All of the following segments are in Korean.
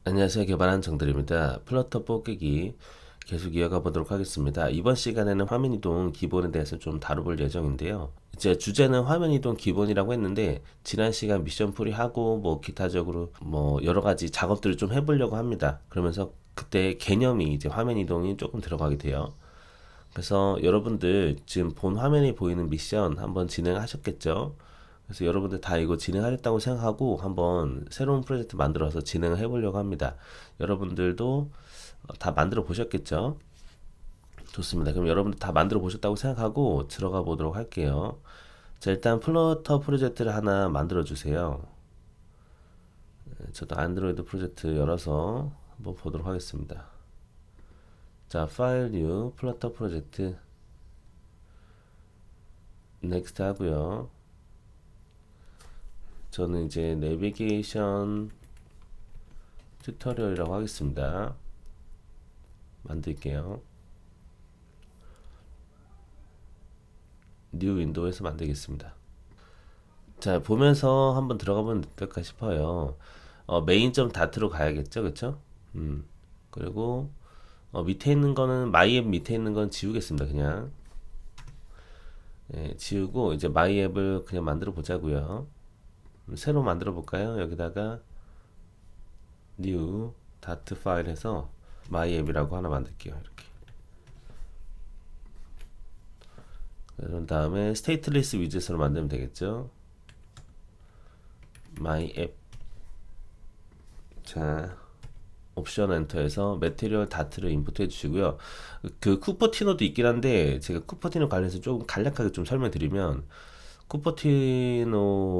안녕하세요. 개발한 정들입니다. 플러터 뽀개기 계속 이어가 보도록 하겠습니다. 이번 시간에는 화면 이동 기본에 대해서 좀 다뤄볼 예정인데요. 이제 주제는 화면 이동 기본이라고 했는데 지난 시간 미션 풀이하고 뭐 기타적으로 뭐 여러 가지 작업들을 좀 해보려고 합니다. 그러면서 그때 개념이 이제 화면 이동이 조금 들어가게 돼요. 그래서 여러분들 지금 본 화면에 보이는 미션 한번 진행하셨겠죠? 그래서 여러분들 다 이거 진행하셨다고 생각하고 한번 새로운 프로젝트 만들어서 진행을 해보려고 합니다. 여러분들도 다 만들어 보셨겠죠? 좋습니다. 그럼 여러분들 다 만들어 보셨다고 생각하고 들어가 보도록 할게요. 자, 일단 플러터 프로젝트를 하나 만들어 주세요. 저도 안드로이드 프로젝트 열어서 한번 보도록 하겠습니다. 자, 파일 뉴 플러터 프로젝트 넥스트 하고요. 저는 이제 내비게이션 튜토리얼이라고 하겠습니다. 만들게요. 뉴 윈도우에서 만들겠습니다. 자, 보면서 한번 들어가 보면 어떨까 싶어요. 메인.점 다트로 가야겠죠, 그쵸? 그리고 밑에 있는 거는 마이 앱 밑에 있는 건 지우겠습니다. 그냥 지우고 이제 마이 앱을 그냥 만들어 보자고요. 새로 만들어 볼까요? 여기다가 new dot 파일에서 my app이라고 하나 만들게요. 이렇게. 그런 다음에 stateless 위젯으로 만들면 되겠죠. my app. 자, 옵션 엔터에서 매테리얼 다트를 인풋해 주시고요. 그 쿠퍼티노도 있긴 한데 제가 쿠퍼티노 관련해서 조금 간략하게 좀 설명드리면 쿠퍼티노가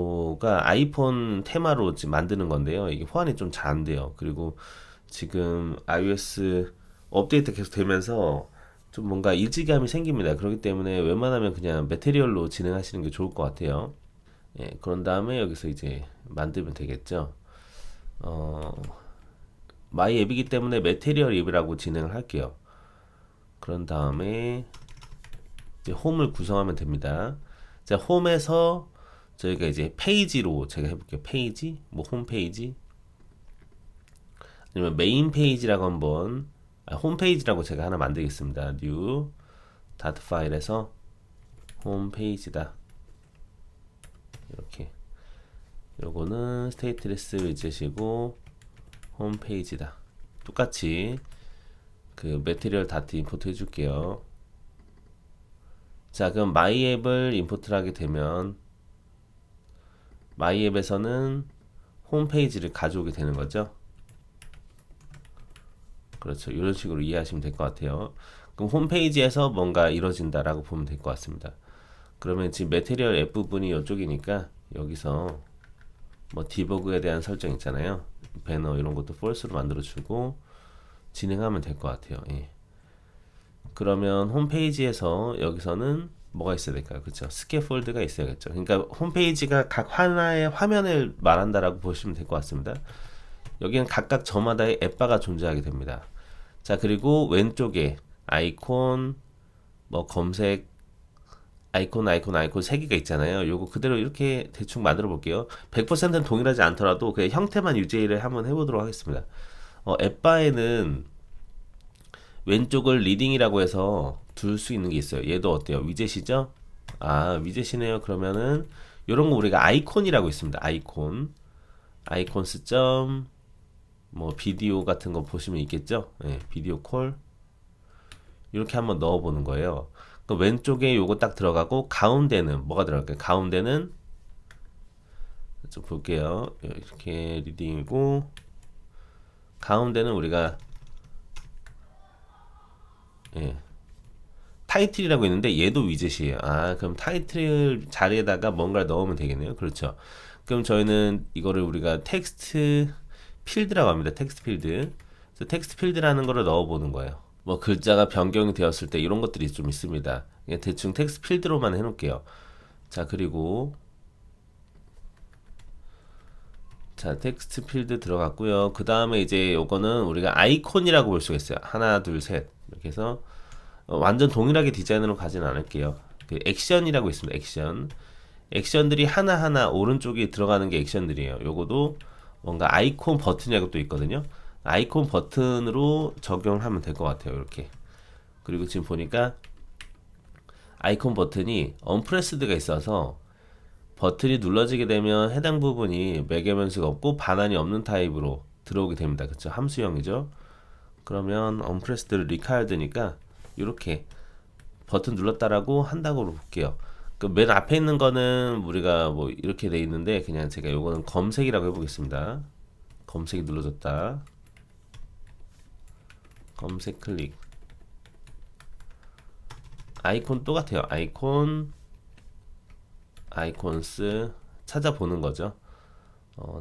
아이폰 테마로 지금 만드는 건데요. 이게 호환이 좀 잘 안 돼요. 그리고 지금 iOS 업데이트 계속 되면서 좀 뭔가 일지감이 생깁니다. 그렇기 때문에 웬만하면 그냥 매테리얼로 진행하시는 게 좋을 것 같아요. 예, 그런 다음에 여기서 이제 만들면 되겠죠. 마이 앱이기 때문에 매테리얼 앱이라고 진행을 할게요. 그런 다음에 이제 홈을 구성하면 됩니다. 자, 홈에서 저희가 이제 페이지로 제가 해볼게요. 페이지, 뭐 홈페이지, 아니면 메인 페이지라고 한번 홈페이지라고 제가 하나 만들겠습니다. new dot 파일에서 홈페이지다. 이렇게. 요거는 스테이트레스 위젯이고 홈페이지다. 똑같이 그 매테리얼 다트 임포트 해줄게요. 자, 그럼 마이 앱을 임포트를 하게 되면 마이 앱에서는 홈페이지를 가져오게 되는 거죠. 그렇죠. 이런 식으로 이해하시면 될 것 같아요. 그럼 홈페이지에서 뭔가 이루어진다라고 보면 될 것 같습니다. 그러면 지금 매테리얼 앱 부분이 이쪽이니까 여기서 뭐 디버그에 대한 설정 있잖아요. 배너 이런 것도 false로 만들어주고 진행하면 될 것 같아요. 예. 그러면 홈페이지에서 여기서는 뭐가 있어야 될까요? 그렇죠. 스캐폴드가 있어야겠죠. 그러니까 홈페이지가 각 하나의 화면을 말한다라고 보시면 될 것 같습니다. 여기는 각각 저마다의 앱바가 존재하게 됩니다. 자, 그리고 왼쪽에 아이콘, 뭐 검색, 아이콘 세 개가 있잖아요. 요거 그대로 이렇게 대충 만들어 볼게요. 100%는 동일하지 않더라도 그 형태만 유지를 한번 해보도록 하겠습니다. 앱바에는 왼쪽을 리딩이라고 해서 둘 수 있는 게 있어요. 얘도 어때요? 위젯이죠? 아, 위젯이네요. 그러면은 요런 거 우리가 아이콘이라고 있습니다. 아이콘 스점 뭐 비디오 같은 거 보시면 있겠죠? 네, 비디오 콜 이렇게 한번 넣어 보는 거예요. 그 왼쪽에 요거 딱 들어가고 가운데는 뭐가 들어갈까요? 가운데는 좀 볼게요. 이렇게 리딩이고 가운데는 우리가 예, 타이틀이라고 있는데 얘도 위젯이에요. 아, 그럼 타이틀 자리에다가 뭔가를 넣으면 되겠네요. 그렇죠. 그럼 저희는 이거를 우리가 텍스트 필드라고 합니다. 텍스트 필드. 그래서 텍스트 필드라는 거를 넣어보는 거예요. 뭐 글자가 변경이 되었을 때 이런 것들이 좀 있습니다. 그냥 대충 텍스트 필드로만 해놓을게요. 자, 그리고 자, 텍스트 필드 들어갔고요. 그 다음에 이제 요거는 우리가 아이콘이라고 볼 수가 있어요. 하나, 둘, 셋. 이렇게 해서 완전 동일하게 디자인으로 가지는 않을게요. 그 액션이라고 있습니다. 액션들이 하나하나 오른쪽에 들어가는 게 액션들이에요. 요거도 뭔가 아이콘 버튼이라고 또 있거든요. 아이콘 버튼으로 적용하면 될 것 같아요. 이렇게. 그리고 지금 보니까 아이콘 버튼이 언프레스드가 있어서 버튼이 눌러지게 되면 해당 부분이 매개 변수가 없고 반환이 없는 타입으로 들어오게 됩니다. 그쵸? 함수형이죠. 그러면 언프레스드를 리카이어드니까 이렇게 버튼 눌렀다라고 한다고 볼게요. 그 맨 앞에 있는 거는 우리가 뭐 이렇게 돼 있는데 그냥 제가 요거는 검색이라고 해보겠습니다. 검색이 눌러졌다. 검색 클릭. 아이콘 똑같아요. 아이콘스 찾아보는 거죠.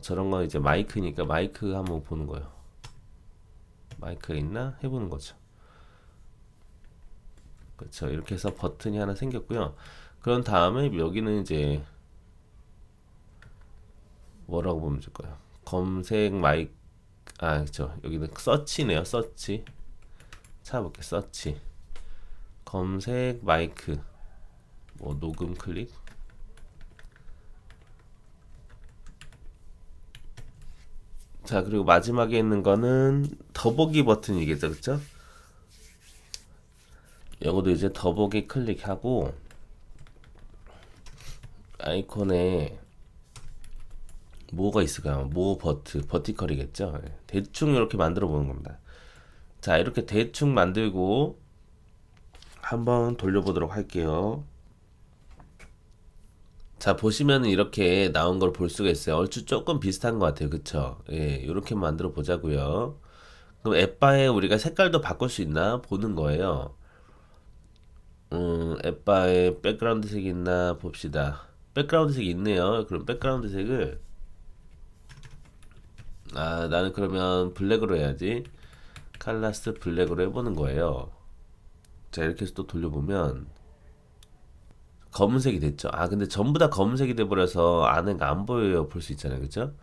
저런 거 이제 마이크니까 마이크 한번 보는 거예요. 마이크가 있나 해보는 거죠. 그렇죠. 이렇게 해서 버튼이 하나 생겼고요. 그런 다음에 여기는 이제 뭐라고 보면 될까요? 검색 마이크 그렇죠. 여기는 서치네요. 서치 찾아볼게. 서치 검색 마이크 뭐 녹음 클릭. 자, 그리고 마지막에 있는 거는 더보기 버튼이겠죠, 그쵸? 요것도 이제 더보기 클릭하고 아이콘에 뭐가 있을까요? 버티컬이겠죠? 대충 이렇게 만들어 보는 겁니다. 자, 이렇게 대충 만들고 한번 돌려보도록 할게요. 자, 보시면 이렇게 나온 걸 볼 수가 있어요. 얼추 조금 비슷한 것 같아요. 그쵸? 예, 이렇게 만들어 보자고요. 그럼 앱바에 우리가 색깔도 바꿀 수 있나 보는 거예요. 앱바에 백그라운드 색이 있나 봅시다. 백그라운드 색이 있네요. 그럼 백그라운드 색을 나는 그러면 블랙으로 해야지. 칼라스 블랙으로 해보는 거예요. 자, 이렇게 해서 또 돌려보면 검은색이 됐죠. 근데 전부 다 검은색이 돼버려서 안에가 안 보여요. 볼 수 있잖아요. 그쵸?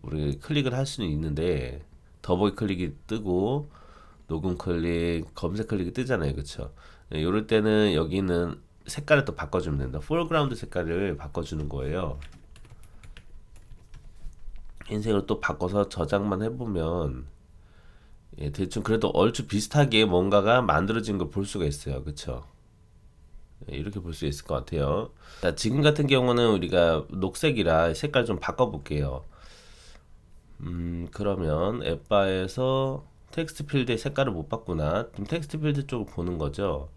우리 클릭을 할 수는 있는데 더보기 클릭이 뜨고 녹음 클릭, 검색 클릭이 뜨잖아요. 그쵸? 이럴 때는 여기 있는 색깔을 또 바꿔주면 된다. 포그라운드 색깔을 바꿔주는 거예요. 흰색으로 또 바꿔서 저장만 해보면 대충 그래도 얼추 비슷하게 뭔가가 만들어진 걸 볼 수가 있어요. 그쵸? 이렇게 볼 수 있을 것 같아요. 자, 지금 같은 경우는 우리가 녹색이라 색깔 좀 바꿔볼게요. 그러면 앱바에서 텍스트 필드의 색깔을 못 바꾸나? 그럼 텍스트 필드 쪽을 보는 거죠.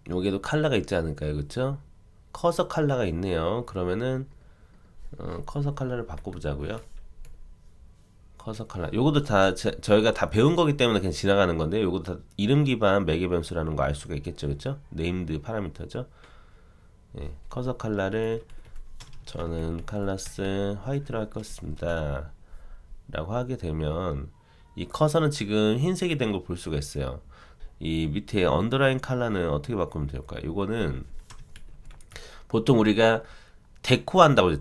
여기에도 컬러가 있지 않을까요? 그쵸? 커서 컬러가 있네요. 그러면은 커서 컬러를 바꿔보자고요. 커서 컬러. 요것도 다 저희가 다 배운 거기 때문에 그냥 지나가는 건데 요것도 다 이름 기반 매개 변수라는 거 알 수가 있겠죠. 그쵸? 네임드 파라미터죠. 예, 커서 컬러를 저는 칼라스 화이트로 할 것입니다. 라고 하게 되면 이 커서는 지금 흰색이 된 걸 볼 수가 있어요. 이 밑에 언더라인 컬러는 어떻게 바꾸면 될까요? 이거는 보통 우리가 데코 한다고 하죠.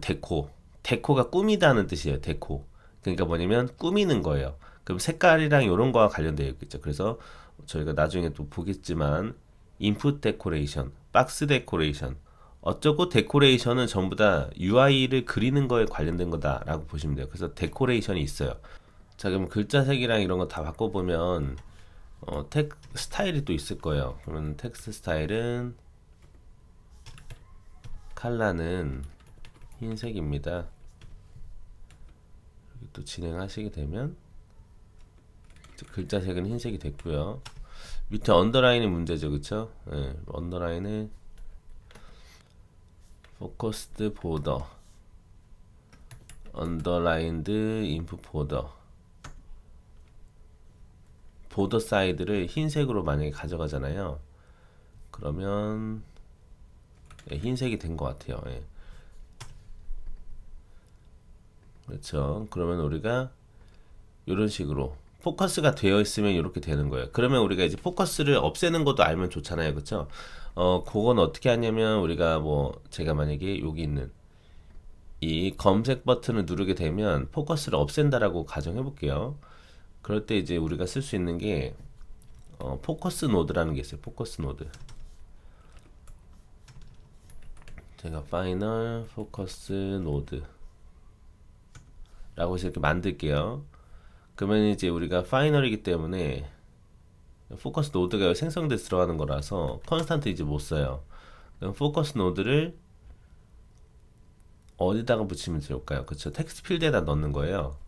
데코가 꾸미다는 뜻이에요. 데코. 그러니까 뭐냐면 꾸미는 거예요. 그럼 색깔이랑 이런 거와 관련되어 있겠죠. 그래서 저희가 나중에 또 보겠지만 인풋 데코레이션, 박스 데코레이션, 어쩌고 데코레이션은 전부 다 UI를 그리는 거에 관련된 거다라고 보시면 돼요. 그래서 데코레이션이 있어요. 자, 그럼 글자색이랑 이런 거 다 바꿔보면 텍 스타일이 또 있을 거예요. 그러면 텍스트 스타일은 칼라는 흰색입니다. 또 진행하시게 되면 글자색은 흰색이 됐고요. 밑에 언더라인이 문제죠, 그쵸? 네, 언더라인은 포커스드 보더, 언더라인드 인풋 보더 사이드를 흰색으로 만약에 가져가잖아요. 그러면 흰색이 된 것 같아요. 그렇죠. 그러면 우리가 이런 식으로 포커스가 되어 있으면 이렇게 되는 거예요. 그러면 우리가 이제 포커스를 없애는 것도 알면 좋잖아요. 그렇죠? 그건 어떻게 하냐면 우리가 뭐 제가 만약에 여기 있는 이 검색 버튼을 누르게 되면 포커스를 없앤다라고 가정해 볼게요. 그럴 때 이제 우리가 쓸 수 있는 게 포커스 노드라는 게 있어요. 포커스 노드. 제가 파이널 포커스 노드 라고 해서 이렇게 만들게요. 그러면 이제 우리가 파이널이기 때문에 포커스 노드가 생성돼서 들어가는 거라서 컨스탄트 이제 못 써요. 그럼 포커스 노드를 어디다가 붙이면 좋을까요? 그쵸, 텍스트 필드에다 넣는 거예요.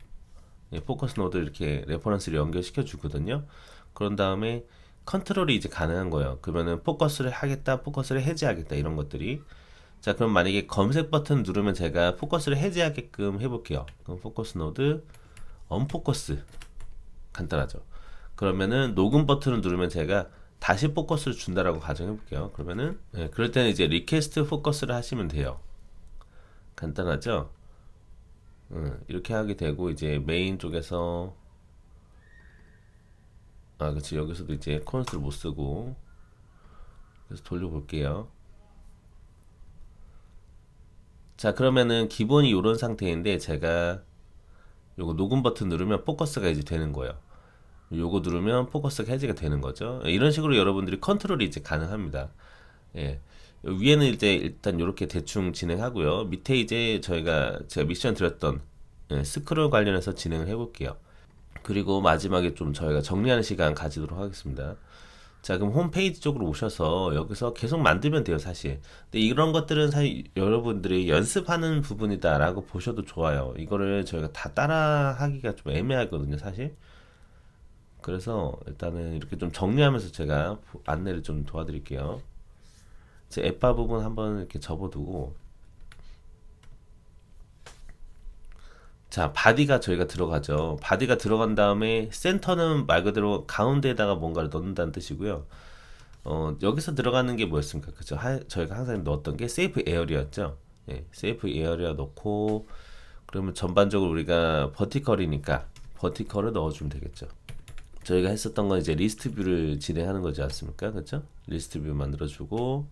포커스 노드 이렇게 레퍼런스를 연결시켜 주거든요. 그런 다음에 컨트롤이 이제 가능한 거예요. 그러면은 포커스를 하겠다, 포커스를 해제하겠다, 이런 것들이. 자, 그럼 만약에 검색 버튼 누르면 제가 포커스를 해제하게끔 해볼게요. 그럼 포커스 노드 언포커스, 간단하죠. 그러면은 녹음 버튼을 누르면 제가 다시 포커스를 준다라고 가정해 볼게요. 그러면은 그럴 때는 이제 리퀘스트 포커스를 하시면 돼요. 간단하죠? 이렇게 하게 되고 이제 메인 쪽에서 그치, 여기서도 이제 컨스를 못 쓰고, 그래서 돌려볼게요. 자, 그러면은 기본이 이런 상태인데 제가 요거 녹음 버튼 누르면 포커스가 이제 되는 거예요. 요거 누르면 포커스가 해제가 되는 거죠. 이런 식으로 여러분들이 컨트롤이 이제 가능합니다. 예. 위에는 이제 일단 이렇게 대충 진행하고요. 밑에 이제 제가 미션 드렸던 스크롤 관련해서 진행을 해볼게요. 그리고 마지막에 좀 저희가 정리하는 시간 가지도록 하겠습니다. 자, 그럼 홈페이지 쪽으로 오셔서 여기서 계속 만들면 돼요, 사실. 근데 이런 것들은 사실 여러분들이 연습하는 부분이다라고 보셔도 좋아요. 이거를 저희가 다 따라 하기가 좀 애매하거든요, 사실. 그래서 일단은 이렇게 좀 정리하면서 제가 안내를 좀 도와드릴게요. 제 앱바 부분 한번 이렇게 접어두고, 자, 바디가 저희가 들어가죠. 바디가 들어간 다음에 센터는 말 그대로 가운데에다가 뭔가를 넣는다는 뜻이고요. 여기서 들어가는 게 뭐였습니까? 그죠? 저희가 항상 넣었던 게 세이프 에어리였죠. 예, 세이프 에어리어 넣고, 그러면 전반적으로 우리가 버티컬이니까 버티컬을 넣어주면 되겠죠. 저희가 했었던 건 이제 리스트 뷰를 진행하는 거지 않습니까? 그죠? 리스트 뷰 만들어주고,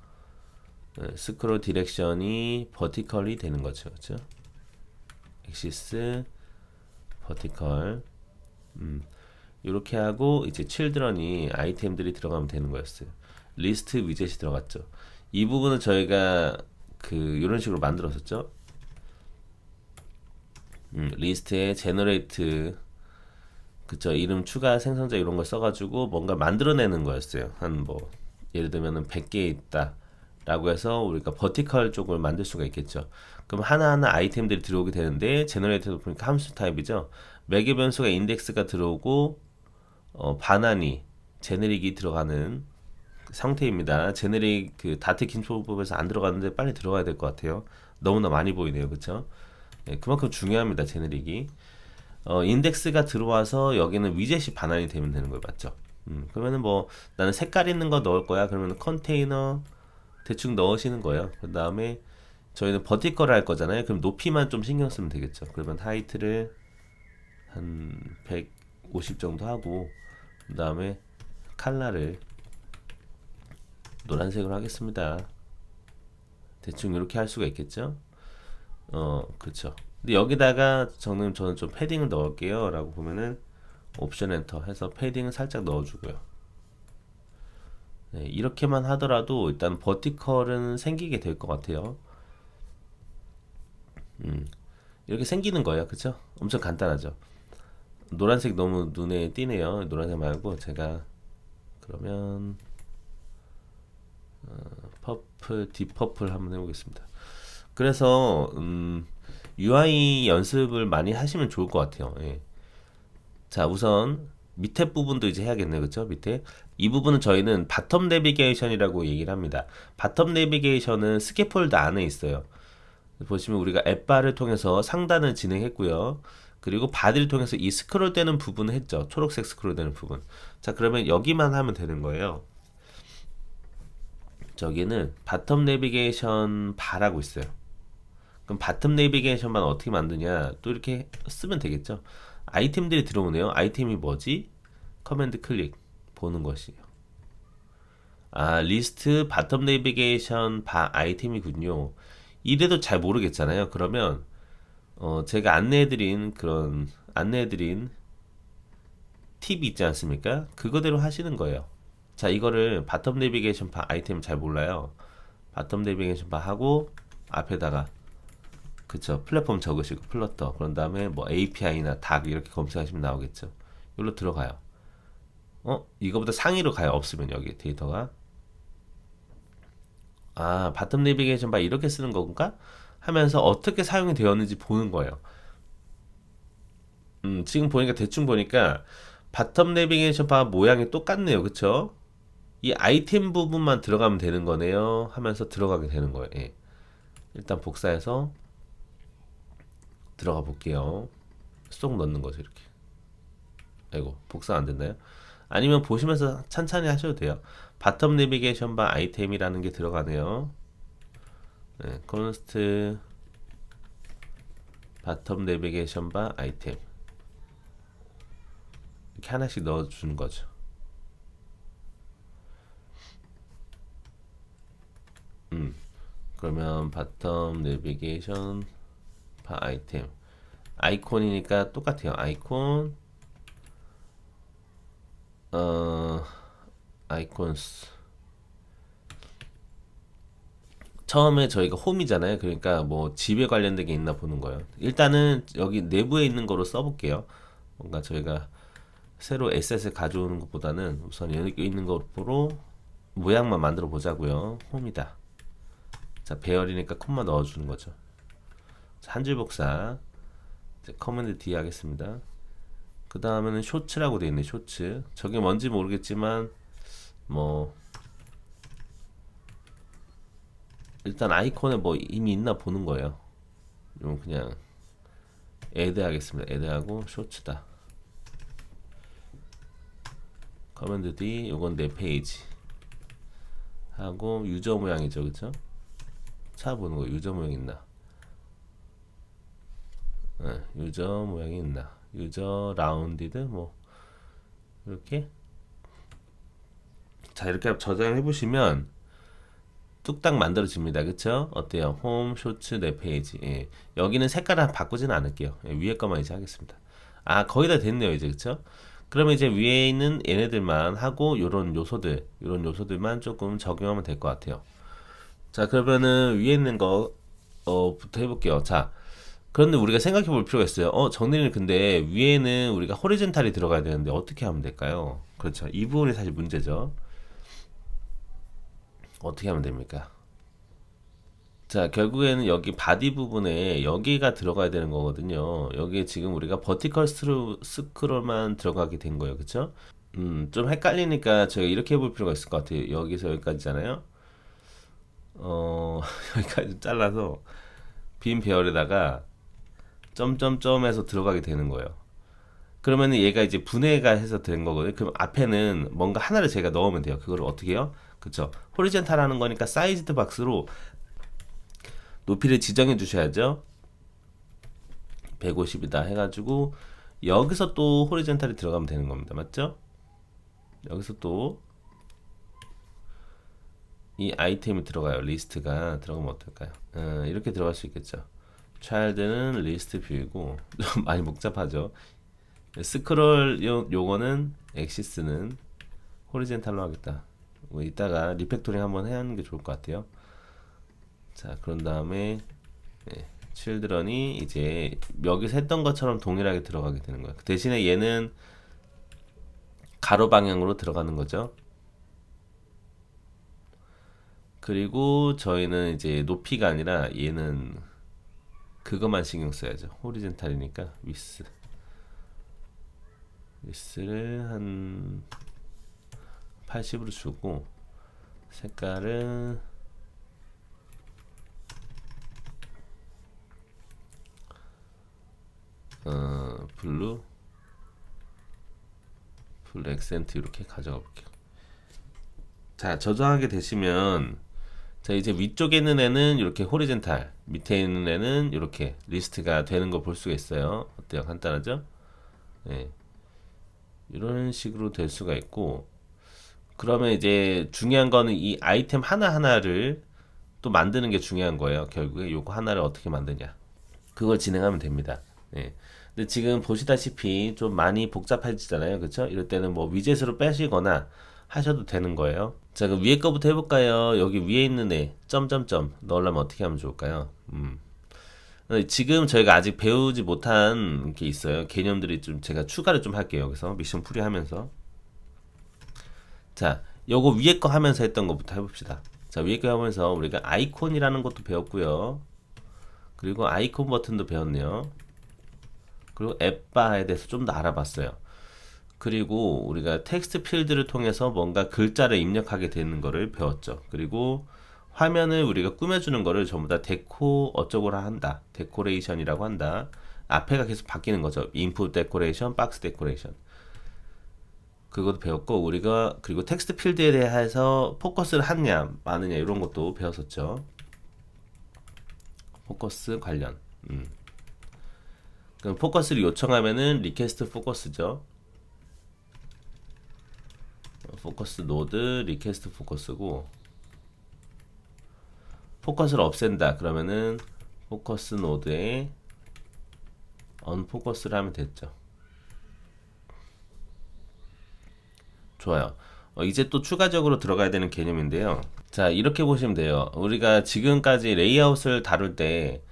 스크롤 디렉션이 버티컬이 되는 거죠. 그죠? 엑시스, 버티컬, 이렇게 하고 이제 칠드런이 아이템들이 들어가면 되는 거였어요. 리스트 위젯이 들어갔죠. 이 부분은 저희가 이런 식으로 만들었었죠. 리스트에 제너레이트, 그쵸, 이름 추가 생성자 이런 걸 써가지고 뭔가 만들어내는 거였어요. 한 뭐 예를 들면은 100개 있다 라고 해서 우리가 버티컬 쪽을 만들 수가 있겠죠. 그럼 하나하나 아이템들이 들어오게 되는데, 제너레이터도 보니까 함수 타입이죠. 매개 변수가 인덱스가 들어오고 바나니 제네릭이 들어가는 상태입니다. 제네릭 다트 긴축법에서 안 들어가는데 빨리 들어가야 될 것 같아요. 너무나 많이 보이네요, 그렇죠? 그만큼 중요합니다, 제네릭이. 인덱스가 들어와서 여기는 위젯이 반환이 되면 되는 걸 맞죠? 그러면은 뭐 나는 색깔 있는 거 넣을 거야. 그러면 컨테이너 대충 넣으시는 거예요. 그 다음에 저희는 버티컬을 할 거잖아요. 그럼 높이만 좀 신경 쓰면 되겠죠. 그러면 하이트를 한 150 정도 하고, 그 다음에 칼라를 노란색으로 하겠습니다. 대충 이렇게 할 수가 있겠죠. 그렇죠. 근데 여기다가 저는 좀 패딩을 넣을게요 라고 보면은 옵션 엔터 해서 패딩을 살짝 넣어주고요. 네, 이렇게만 하더라도 일단 버티컬은 생기게 될 것 같아요. 이렇게 생기는 거예요, 그쵸? 엄청 간단하죠. 노란색 너무 눈에 띄네요. 노란색 말고 제가 그러면 퍼플, 딥퍼플 한번 해보겠습니다. 그래서 UI 연습을 많이 하시면 좋을 것 같아요. 예. 자, 우선 밑에 부분도 이제 해야겠네요, 그쵸? 밑에 이 부분은 저희는 바텀 내비게이션이라고 얘기를 합니다. 바텀 내비게이션은 스캐폴드 안에 있어요. 보시면 우리가 앱바를 통해서 상단을 진행했고요. 그리고 바디를 통해서 이 스크롤 되는 부분을 했죠. 초록색 스크롤 되는 부분. 자, 그러면 여기만 하면 되는 거예요. 저기는 바텀 내비게이션 바라고 있어요. 그럼 바텀 내비게이션만 어떻게 만드냐? 또 이렇게 쓰면 되겠죠. 아이템들이 들어오네요. 아이템이 뭐지? 커맨드 클릭 보는 것이에요. 리스트 바텀 내비게이션 바 아이템이군요. 이래도 잘 모르겠잖아요. 그러면 제가 안내해드린 팁이 있지 않습니까? 그거대로 하시는 거예요. 자, 이거를 바텀 내비게이션 바 아이템 잘 몰라요. 바텀 내비게이션 바 하고 앞에다가 그쵸. 플랫폼 적으시고 플러터. 그런 다음에 뭐 API나 닥 이렇게 검색하시면 나오겠죠. 여기로 들어가요. 이거보다 상위로 가요. 없으면 여기 데이터가. 아, 바텀 내비게이션 바 이렇게 쓰는 건가? 하면서 어떻게 사용이 되었는지 보는 거예요. 지금 보니까 대충 보니까 바텀 내비게이션 바 모양이 똑같네요. 그쵸? 이 아이템 부분만 들어가면 되는 거네요. 하면서 들어가게 되는 거예요. 예. 일단 복사해서 들어가 볼게요. 쏙 넣는 거죠, 이렇게. 아이고, 복사 안 됐나요? 아니면 보시면서 찬찬히 하셔도 돼요. 바텀 내비게이션 바 아이템이라는 게 들어가네요. 네, 컨스트 바텀 내비게이션 바 아이템 이렇게 하나씩 넣어주는 거죠. 그러면 바텀 내비게이션 바 아이템 아이콘이니까 똑같아요. 아이콘 아이콘스 처음에 저희가 홈이잖아요. 그러니까 뭐 집에 관련된 게 있나 보는 거예요. 일단은 여기 내부에 있는 거로 써볼게요. 뭔가 저희가 새로 에셋을 가져오는 것보다는 우선 여기 있는 거로 모양만 만들어 보자고요. 홈이다. 자, 배열이니까 콤마 넣어주는 거죠. 한 줄 복사. 이제 커맨드 D 하겠습니다. 그 다음에는 쇼츠라고 되어 있네. 쇼츠. 저게 뭔지 모르겠지만 뭐 일단 아이콘에 뭐 이미 있나 보는 거예요. 이건 그냥 애드 하겠습니다. 애드하고 쇼츠다. 커맨드 D. 요건 내 페이지 하고 유저 모양이죠. 그쵸? 찾아보는 거 유저 모양 있나? 네, 유저 모양이 있나? 유저 라운디드 뭐 이렇게 자 이렇게 저장해 보시면 뚝딱 만들어집니다. 그쵸? 어때요? 홈, 쇼츠, 내 페이지. 예. 여기는 색깔을 바꾸지는 않을게요. 예, 위에 거만 이제 하겠습니다. 아, 거의 다 됐네요. 이제 그쵸? 그러면 이제 위에 있는 얘네들만 하고 요런 요소들만 조금 적용하면 될 것 같아요. 자, 그러면은 위에 있는 거 부터 해볼게요. 자, 그런데 우리가 생각해 볼 필요가 있어요. 정리는 근데 위에는 우리가 호리젠탈이 들어가야 되는데 어떻게 하면 될까요? 그렇죠. 이 부분이 사실 문제죠. 어떻게 하면 됩니까? 자, 결국에는 여기 바디 부분에 여기가 들어가야 되는 거거든요. 여기에 지금 우리가 버티컬 스크롤만 들어가게 된 거예요. 그쵸? 좀 헷갈리니까 제가 이렇게 해볼 필요가 있을 것 같아요. 여기서 여기까지잖아요. 여기까지 잘라서 빈 배열에다가 점점점해서 들어가게 되는 거예요. 그러면은 얘가 이제 분해가 해서 된 거거든요. 그럼 앞에는 뭔가 하나를 제가 넣으면 돼요. 그걸 어떻게 해요? 그쵸? 호리젠탈 하는 거니까 사이즈드 박스로 높이를 지정해 주셔야죠. 150이다 해가지고 여기서 또 호리젠탈이 들어가면 되는 겁니다. 맞죠? 여기서 또 이 아이템이 들어가요. 리스트가 들어가면 어떨까요? 이렇게 들어갈 수 있겠죠. child는 리스트 뷰이고 좀 많이 복잡하죠. 스크롤 요거는 엑시스는 호리젠탈로 하겠다. 뭐 이따가 리팩토링 한번 해야 하는 게 좋을 것 같아요. 자, 그런 다음에 children이 이제 여기서 했던 것처럼 동일하게 들어가게 되는 거예요. 대신에 얘는 가로 방향으로 들어가는 거죠. 그리고 저희는 이제 높이가 아니라 얘는 그것만 신경 써야죠. 호리젠탈이니까 위스를 한 80으로 주고 색깔은 블루 액센트 이렇게 가져가 볼게요. 자, 저장하게 되시면 자, 이제 위쪽에 있는 애는 이렇게 호리젠탈, 밑에 있는 애는 이렇게 리스트가 되는 거 볼 수가 있어요. 어때요? 간단하죠? 네. 이런 식으로 될 수가 있고, 그러면 이제 중요한 거는 이 아이템 하나하나를 또 만드는 게 중요한 거예요. 결국에 요거 하나를 어떻게 만드냐. 그걸 진행하면 됩니다. 네. 근데 지금 보시다시피 좀 많이 복잡해지잖아요. 그쵸? 이럴 때는 뭐 위젯으로 빼시거나 하셔도 되는 거예요. 자, 그럼 위에 거부터 해볼까요? 여기 위에 있는 애 점점점 넣으려면 어떻게 하면 좋을까요? 지금 저희가 아직 배우지 못한 게 있어요. 개념들이 좀 제가 추가를 좀 할게요. 여기서 미션 풀이 하면서. 자, 요거 위에 거 하면서 했던 것부터 해봅시다. 자, 위에 거 하면서 우리가 아이콘이라는 것도 배웠고요. 그리고 아이콘 버튼도 배웠네요. 그리고 앱바에 대해서 좀 더 알아봤어요. 그리고 우리가 텍스트 필드를 통해서 뭔가 글자를 입력하게 되는 거를 배웠죠. 그리고 화면을 우리가 꾸며주는 거를 전부 다 데코 어쩌고라 한다. 데코레이션이라고 한다. 앞에가 계속 바뀌는 거죠. 인풋 데코레이션, 박스 데코레이션. 그것도 배웠고, 우리가 그리고 텍스트 필드에 대해서 포커스를 하느냐 마느냐 이런 것도 배웠었죠. 포커스 관련. 그럼 포커스를 요청하면은 리퀘스트 포커스죠. 포커스 노드 리퀘스트 포커스고, 포커스를 없앤다 그러면은 포커스 노드에 언포커스를 하면 됐죠. 좋아요. 이제 또 추가적으로 들어가야 되는 개념인데요. 자, 이렇게 보시면 돼요. 우리가 지금까지 레이아웃을 다룰 때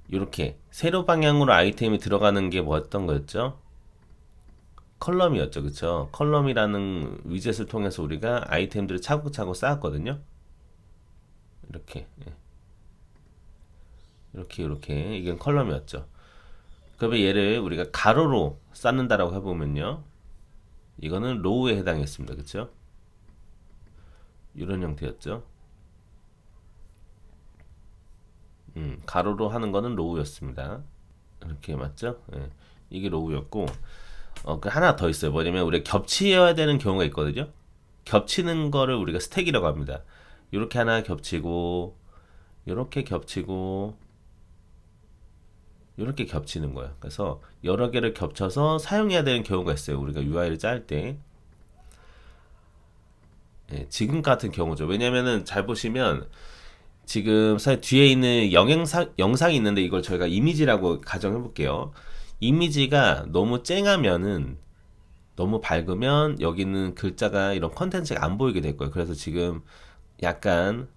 이렇게 세로 방향으로 아이템이 들어가는 게 뭐였던 거였죠? 컬럼이었죠. 그쵸? 컬럼이라는 위젯을 통해서 우리가 아이템들을 차곡차곡 쌓았거든요. 이렇게 이렇게 이건 컬럼이었죠. 그러면 얘를 우리가 가로로 쌓는다라고 해보면요, 이거는 로우에 해당했습니다. 그쵸? 이런 형태였죠. 가로로 하는 거는 로우였습니다. 이렇게 맞죠? 예. 이게 로우였고, 그 하나 더 있어요. 뭐냐면 우리가 겹치어야 되는 경우가 있거든요. 겹치는 거를 우리가 스택이라고 합니다. 이렇게 하나 겹치고, 이렇게 겹치고, 이렇게 겹치는 거예요. 그래서 여러 개를 겹쳐서 사용해야 되는 경우가 있어요. 우리가 UI를 짤 때. 예, 지금 같은 경우죠. 왜냐면은 잘 보시면 지금 사실 뒤에 있는 영상이 있는데 이걸 저희가 이미지라고 가정해 볼게요. 이미지가 너무 쨍하면은, 너무 밝으면 여기 있는 글자가 이런 컨텐츠가 안 보이게 될 거예요. 그래서 지금 약간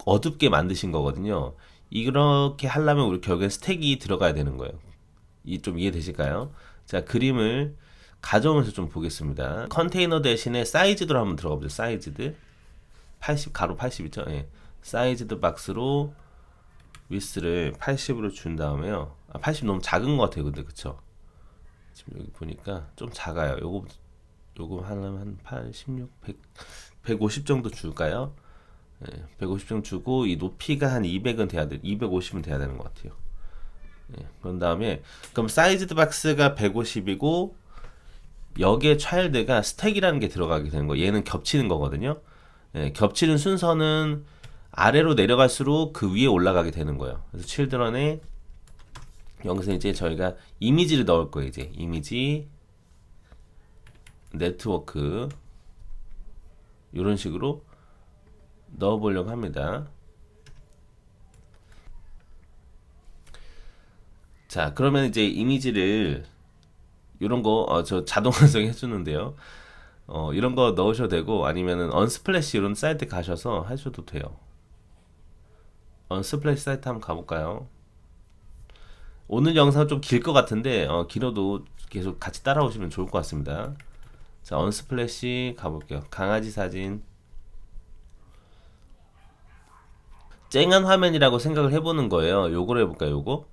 어둡게 만드신 거거든요. 이렇게 하려면 우리 결국엔 스택이 들어가야 되는 거예요. 이 좀 이해되실까요? 자, 그림을 가져오면서 좀 보겠습니다. 컨테이너 대신에 사이즈드로 한번 들어가 보죠. 사이즈드 80 가로 80이죠. 예. 사이즈드 박스로 위스를 80으로 준 다음에요. 80 너무 작은 것 같아요. 근데 그쵸? 지금 여기 보니까 좀 작아요. 요거 하려면 한 86, 100, 150 정도 줄까요? 150 정도 주고, 이 높이가 한 200은 돼야 돼. 250은 돼야 되는 것 같아요. 그런 다음에, 그럼 사이즈드 박스가 150이고, 여기에 차일드가 스택이라는 게 들어가게 되는 거. 얘는 겹치는 거거든요. 겹치는 순서는 아래로 내려갈수록 그 위에 올라가게 되는 거예요. 그래서 children에 여기서 이제 저희가 이미지를 넣을 거예요. 이제 이미지 네트워크 이런 식으로 넣어 보려고 합니다. 자, 그러면 이제 이미지를 이런 거 저 자동 완성 해주는데요. 이런 거 넣으셔도 되고, 아니면은 언스플래시 이런 사이트 가셔서 하셔도 돼요. 언스플래시 사이트 한번 가볼까요? 오늘 영상 좀 길 것 같은데 길어도 계속 같이 따라오시면 좋을 것 같습니다. 자, 언스플래시 가볼게요. 강아지 사진. 쨍한 화면이라고 생각을 해보는 거예요. 요거를 해볼까요? 요거.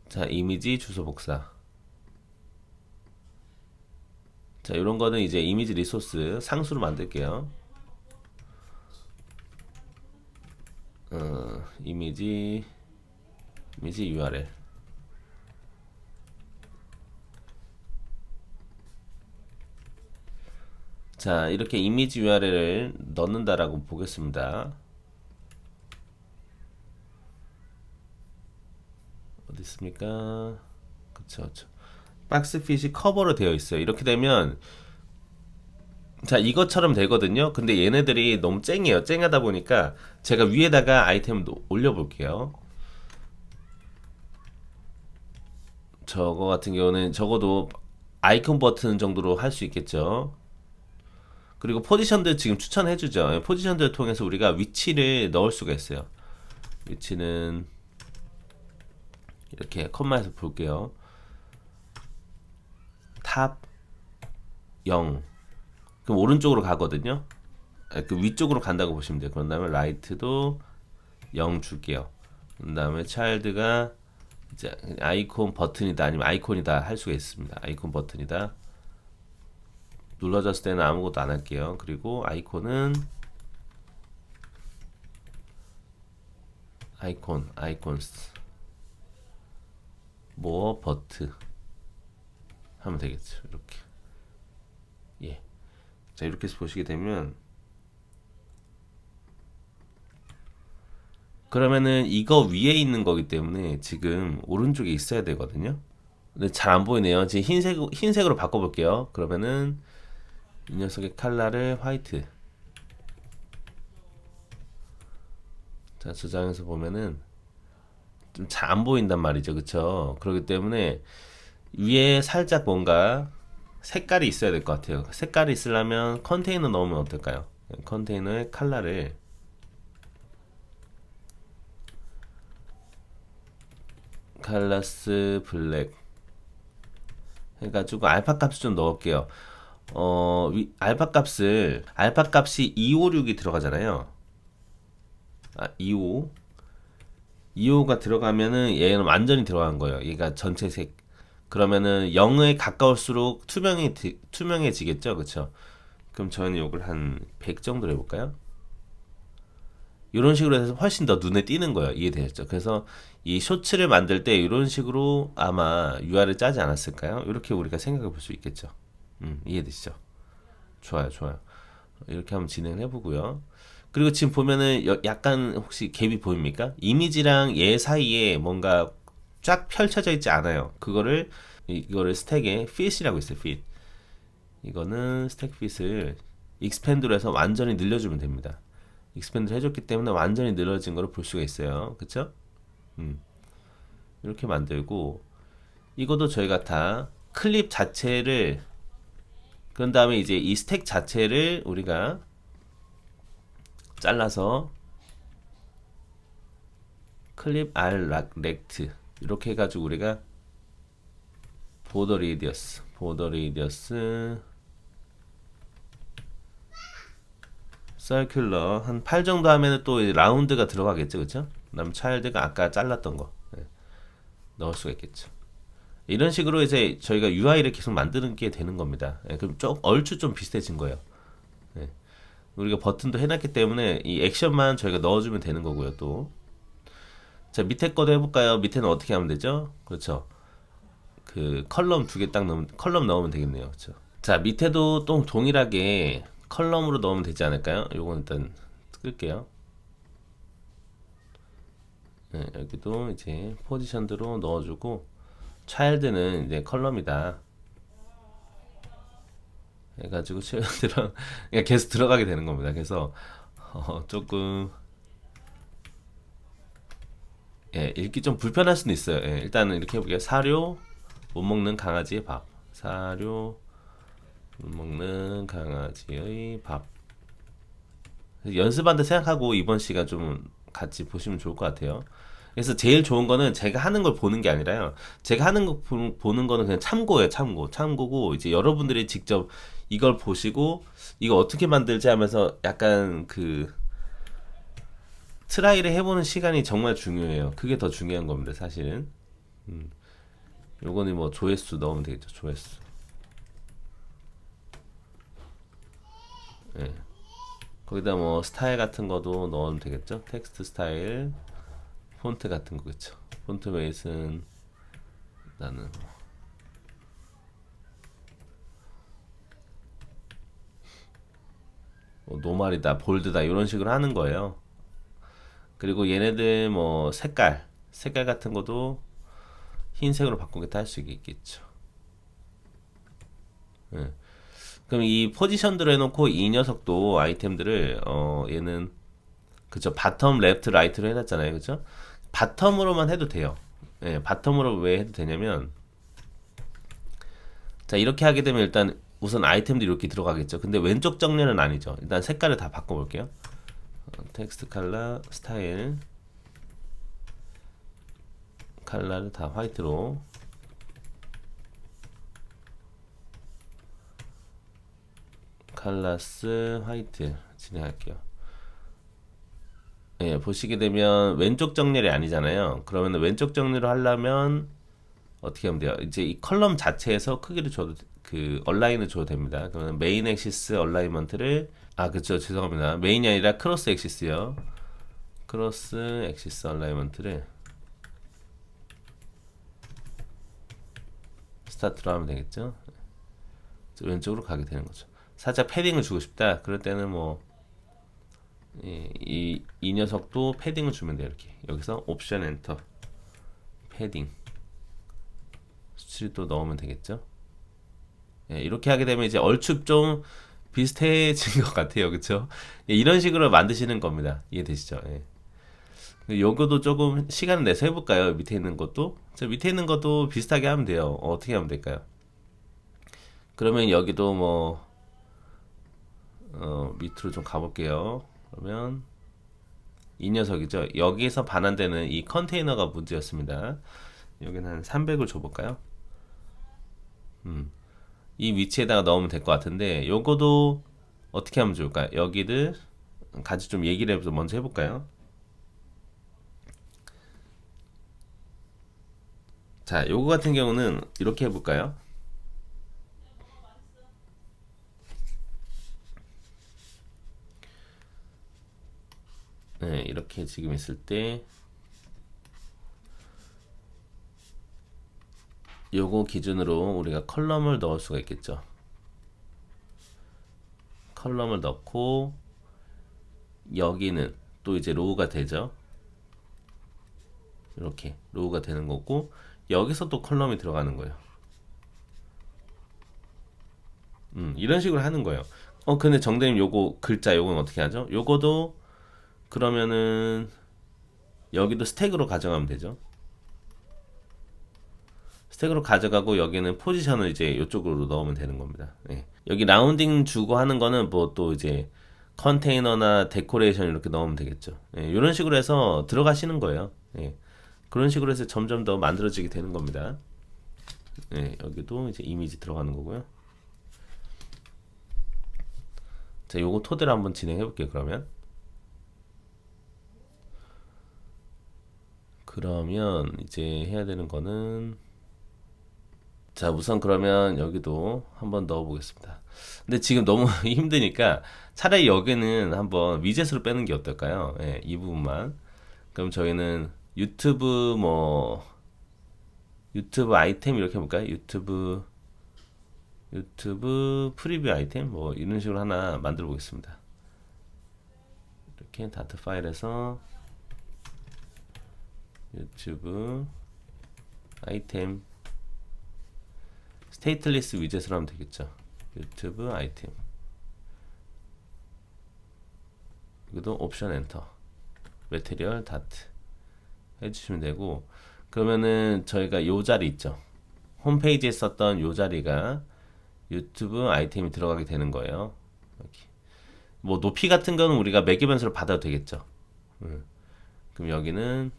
자, 이미지 주소 복사. 자, 이런 거는 이제 이미지 리소스 상수로 만들게요. 이미지 URL. 자, 이렇게 이미지 URL을 넣는다라고 보겠습니다. 어디 있습니까? 그쵸. 박스핏이 커버로 되어 있어요. 이렇게 되면, 자, 이것처럼 되거든요. 근데 얘네들이 너무 쨍해요. 쨍하다 보니까 제가 위에다가 아이템을 올려볼게요. 저거 같은 경우는 적어도 아이콘 버튼 정도로 할 수 있겠죠. 그리고 포지션들 지금 추천해주죠. 포지션들을 통해서 우리가 위치를 넣을 수가 있어요. 위치는 이렇게 컴마에서 볼게요. 탑 0. 그럼 오른쪽으로 가거든요. 그 위쪽으로 간다고 보시면 돼요. 그런 다음에 라이트도 0 줄게요. 그 다음에 차일드가 이제 아이콘 버튼이다 아니면 아이콘이다 할 수가 있습니다. 아이콘 버튼이다. 눌러졌을 때는 아무것도 안 할게요. 그리고 아이콘은 아이콘스 뭐 버트 하면 되겠죠. 이렇게. 예. 자, 이렇게 해서 보시게 되면 그러면은 이거 위에 있는 거기 때문에 지금 오른쪽에 있어야 되거든요. 근데 잘 안 보이네요. 지금 흰색으로 바꿔볼게요. 그러면은 이 녀석의 컬러를 화이트. 자, 저장해서 보면은 좀 잘 안 보인단 말이죠. 그쵸? 그렇기 때문에 위에 살짝 뭔가 색깔이 있어야 될 것 같아요. 색깔이 있으려면 컨테이너 넣으면 어떨까요? 컨테이너의 컬러를 칼라스 블랙 해가지고 알파 값을 좀 넣을게요. 알파 값이 256이 들어가잖아요. 25. 25가 들어가면은 얘는 완전히 들어간 거예요. 얘가 전체 색. 그러면은 0에 가까울수록 투명해지겠죠, 그쵸? 그럼 저는 이걸 한 100 정도로 해볼까요? 이런 식으로 해서 훨씬 더 눈에 띄는 거예요. 이해되셨죠? 그래서 이 쇼츠를 만들 때 이런 식으로 아마 UR을 짜지 않았을까요? 이렇게 우리가 생각해 볼 수 있겠죠. 이해되시죠? 좋아요, 좋아요. 이렇게 한번 진행을 해보고요. 그리고 지금 보면은 약간 혹시 갭이 보입니까? 이미지랑 얘 사이에 뭔가 쫙 펼쳐져 있지 않아요. 이거를 스택에 fit이라고 있어요. fit. 이거는 스택 fit을 익스펜드로 해서 완전히 늘려주면 됩니다. 익스펜드 해줬기 때문에 완전히 늘어진 거를 볼 수가 있어요. 그쵸? 이렇게 만들고 이것도 저희가 다 클립 자체를 그런 다음에 이제 이 스택 자체를 우리가 잘라서 클립 R 렉트 이렇게 해가지고 우리가 보더 레디어스 서큘러 한 8 정도 하면 또 라운드가 들어가겠죠, 그쵸? 그다음 차일드가 아까 잘랐던 거 넣을 수가 있겠죠. 이런 식으로 이제 저희가 UI를 계속 만드는 게 되는 겁니다. 그럼 얼추 좀 비슷해진 거예요. 우리가 버튼도 해놨기 때문에 이 액션만 저희가 넣어주면 되는 거고요. 또 자, 밑에 거도 해볼까요? 밑에는 어떻게 하면 되죠? 그렇죠. 그 컬럼 2개 딱 컬럼 넣으면 되겠네요. 그렇죠. 자, 밑에도 또 동일하게 컬럼으로 넣으면 되지 않을까요? 요건 일단 끌게요. 네, 여기도 이제 포지션드로 넣어주고 차일드는 이제 컬럼이다 해가지고 차일드랑 계속 들어가게 되는 겁니다. 그래서 조금 읽기 좀 불편할 수는 있어요. 일단은 이렇게 해볼게요. 사료 못 먹는 강아지의 밥. 사료 못 먹는 강아지의 밥. 연습한다 생각하고 이번 시간 좀 같이 보시면 좋을 것 같아요. 그래서 제일 좋은 거는 제가 하는 걸 보는 게 아니라요. 제가 하는 거 보는 거는 그냥 참고예요. 참고고 이제 여러분들이 직접 이걸 보시고 이거 어떻게 만들지 하면서 약간 그 트라이를 해보는 시간이 정말 중요해요. 그게 더 중요한 겁니다, 사실은. 요거는 뭐 조회수 넣으면 되겠죠, 조회수. 예. 거기다 뭐 스타일 같은 거도 넣으면 되겠죠. 텍스트 스타일, 폰트 같은 거겠죠. 폰트 웨이트는 나는 뭐 노말이다, 볼드다 이런 식으로 하는 거예요. 그리고 얘네들 뭐 색깔 같은 것도 흰색으로 바꾸겠다 할 수 있겠죠. 예. 그럼 이 포지션대로 해놓고 이 녀석도 아이템들을 얘는 그쵸 바텀 레프트 라이트로 해놨잖아요. 그쵸 바텀으로만 해도 돼요. 예, 바텀으로 왜 해도 되냐면 자 이렇게 하게 되면 일단 우선 아이템들이 이렇게 들어가겠죠. 근데 왼쪽 정렬은 아니죠. 일단 색깔을 다 바꿔볼게요. 텍스트 컬러 스타일 컬러를 다 화이트로. 컬러스 화이트 진행할게요. 예, 보시게 되면 왼쪽 정렬이 아니잖아요. 그러면 왼쪽 정렬을 하려면 어떻게 하면 돼요? 이제 이 컬럼 자체에서 크기를 줘도 그 얼라인을 줘도 됩니다. 그러면 메인 엑시스 얼라이먼트를 그쵸, 죄송합니다. 메인이 아니라 크로스 엑시스요. 크로스 엑시스 얼라이먼트를 스타트로 하면 되겠죠. 왼쪽으로 가게 되는 거죠. 살짝 패딩을 주고 싶다. 그럴 때는 뭐 이 녀석도 패딩을 주면 돼요. 이렇게 여기서 옵션 엔터 패딩 수치도 넣으면 되겠죠. 예, 이렇게 하게 되면 이제 얼추 좀 비슷해진 것 같아요. 그쵸? 예, 이런 식으로 만드시는 겁니다. 이해되시죠? 예. 요거도 조금 시간 내서 해볼까요? 밑에 있는 것도 저 밑에 있는 것도 비슷하게 하면 돼요. 어떻게 하면 될까요? 그러면 여기도 뭐 밑으로 좀 가볼게요. 그러면 이 녀석이죠. 여기에서 반환되는 이 컨테이너가 문제였습니다. 여기는 한 300을 줘볼까요? 이 위치에다가 넣으면 될 것 같은데 요거도 어떻게 하면 좋을까요? 여기를 같이 좀 얘기를 해서 먼저 해볼까요? 자, 요거 같은 경우는 이렇게 해볼까요? 네, 이렇게 지금 있을 때 요거 기준으로 우리가 컬럼을 넣을 수가 있겠죠. 컬럼을 넣고 여기는 또 이제 로우가 되죠. 이렇게 로우가 되는 거고 여기서 또 컬럼이 들어가는 거예요. 이런 식으로 하는 거예요. 근데 정대님 요거 글자 요건 어떻게 하죠? 요거도 그러면은 여기도 스택으로 가져가면 되죠. 스택으로 가져가고 여기는 포지션을 이제 이쪽으로 넣으면 되는 겁니다. 예. 여기 라운딩 주고 하는 거는 뭐 또 이제 컨테이너나 데코레이션 이렇게 넣으면 되겠죠. 예, 이런 식으로 해서 들어가시는 거예요. 예. 그런 식으로 해서 점점 더 만들어지게 되는 겁니다. 예, 여기도 이제 이미지 들어가는 거고요. 자, 요거 토대로 한번 진행해 볼게요. 그러면 이제 해야 되는 거는 자, 우선 그러면 여기도 한번 넣어 보겠습니다. 근데 지금 너무 힘드니까 차라리 여기는 한번 위젯으로 빼는 게 어떨까요? 예, 이 부분만. 그럼 저희는 유튜브 아이템 이렇게 해볼까요? 유튜브 프리뷰 아이템 뭐 이런 식으로 하나 만들어 보겠습니다. 이렇게 다트 파일에서 유튜브 아이템 스테이트리스 위젯으로 하면 되겠죠. 유튜브 아이템 여기도 옵션 엔터 매테리얼 다트 해주시면 되고 그러면은 저희가 요 자리 있죠. 홈페이지에 썼던 요 자리가 유튜브 아이템이 들어가게 되는 거예요. 이렇게. 뭐 높이 같은 거는 우리가 매개 변수로 받아도 되겠죠. 그럼 여기는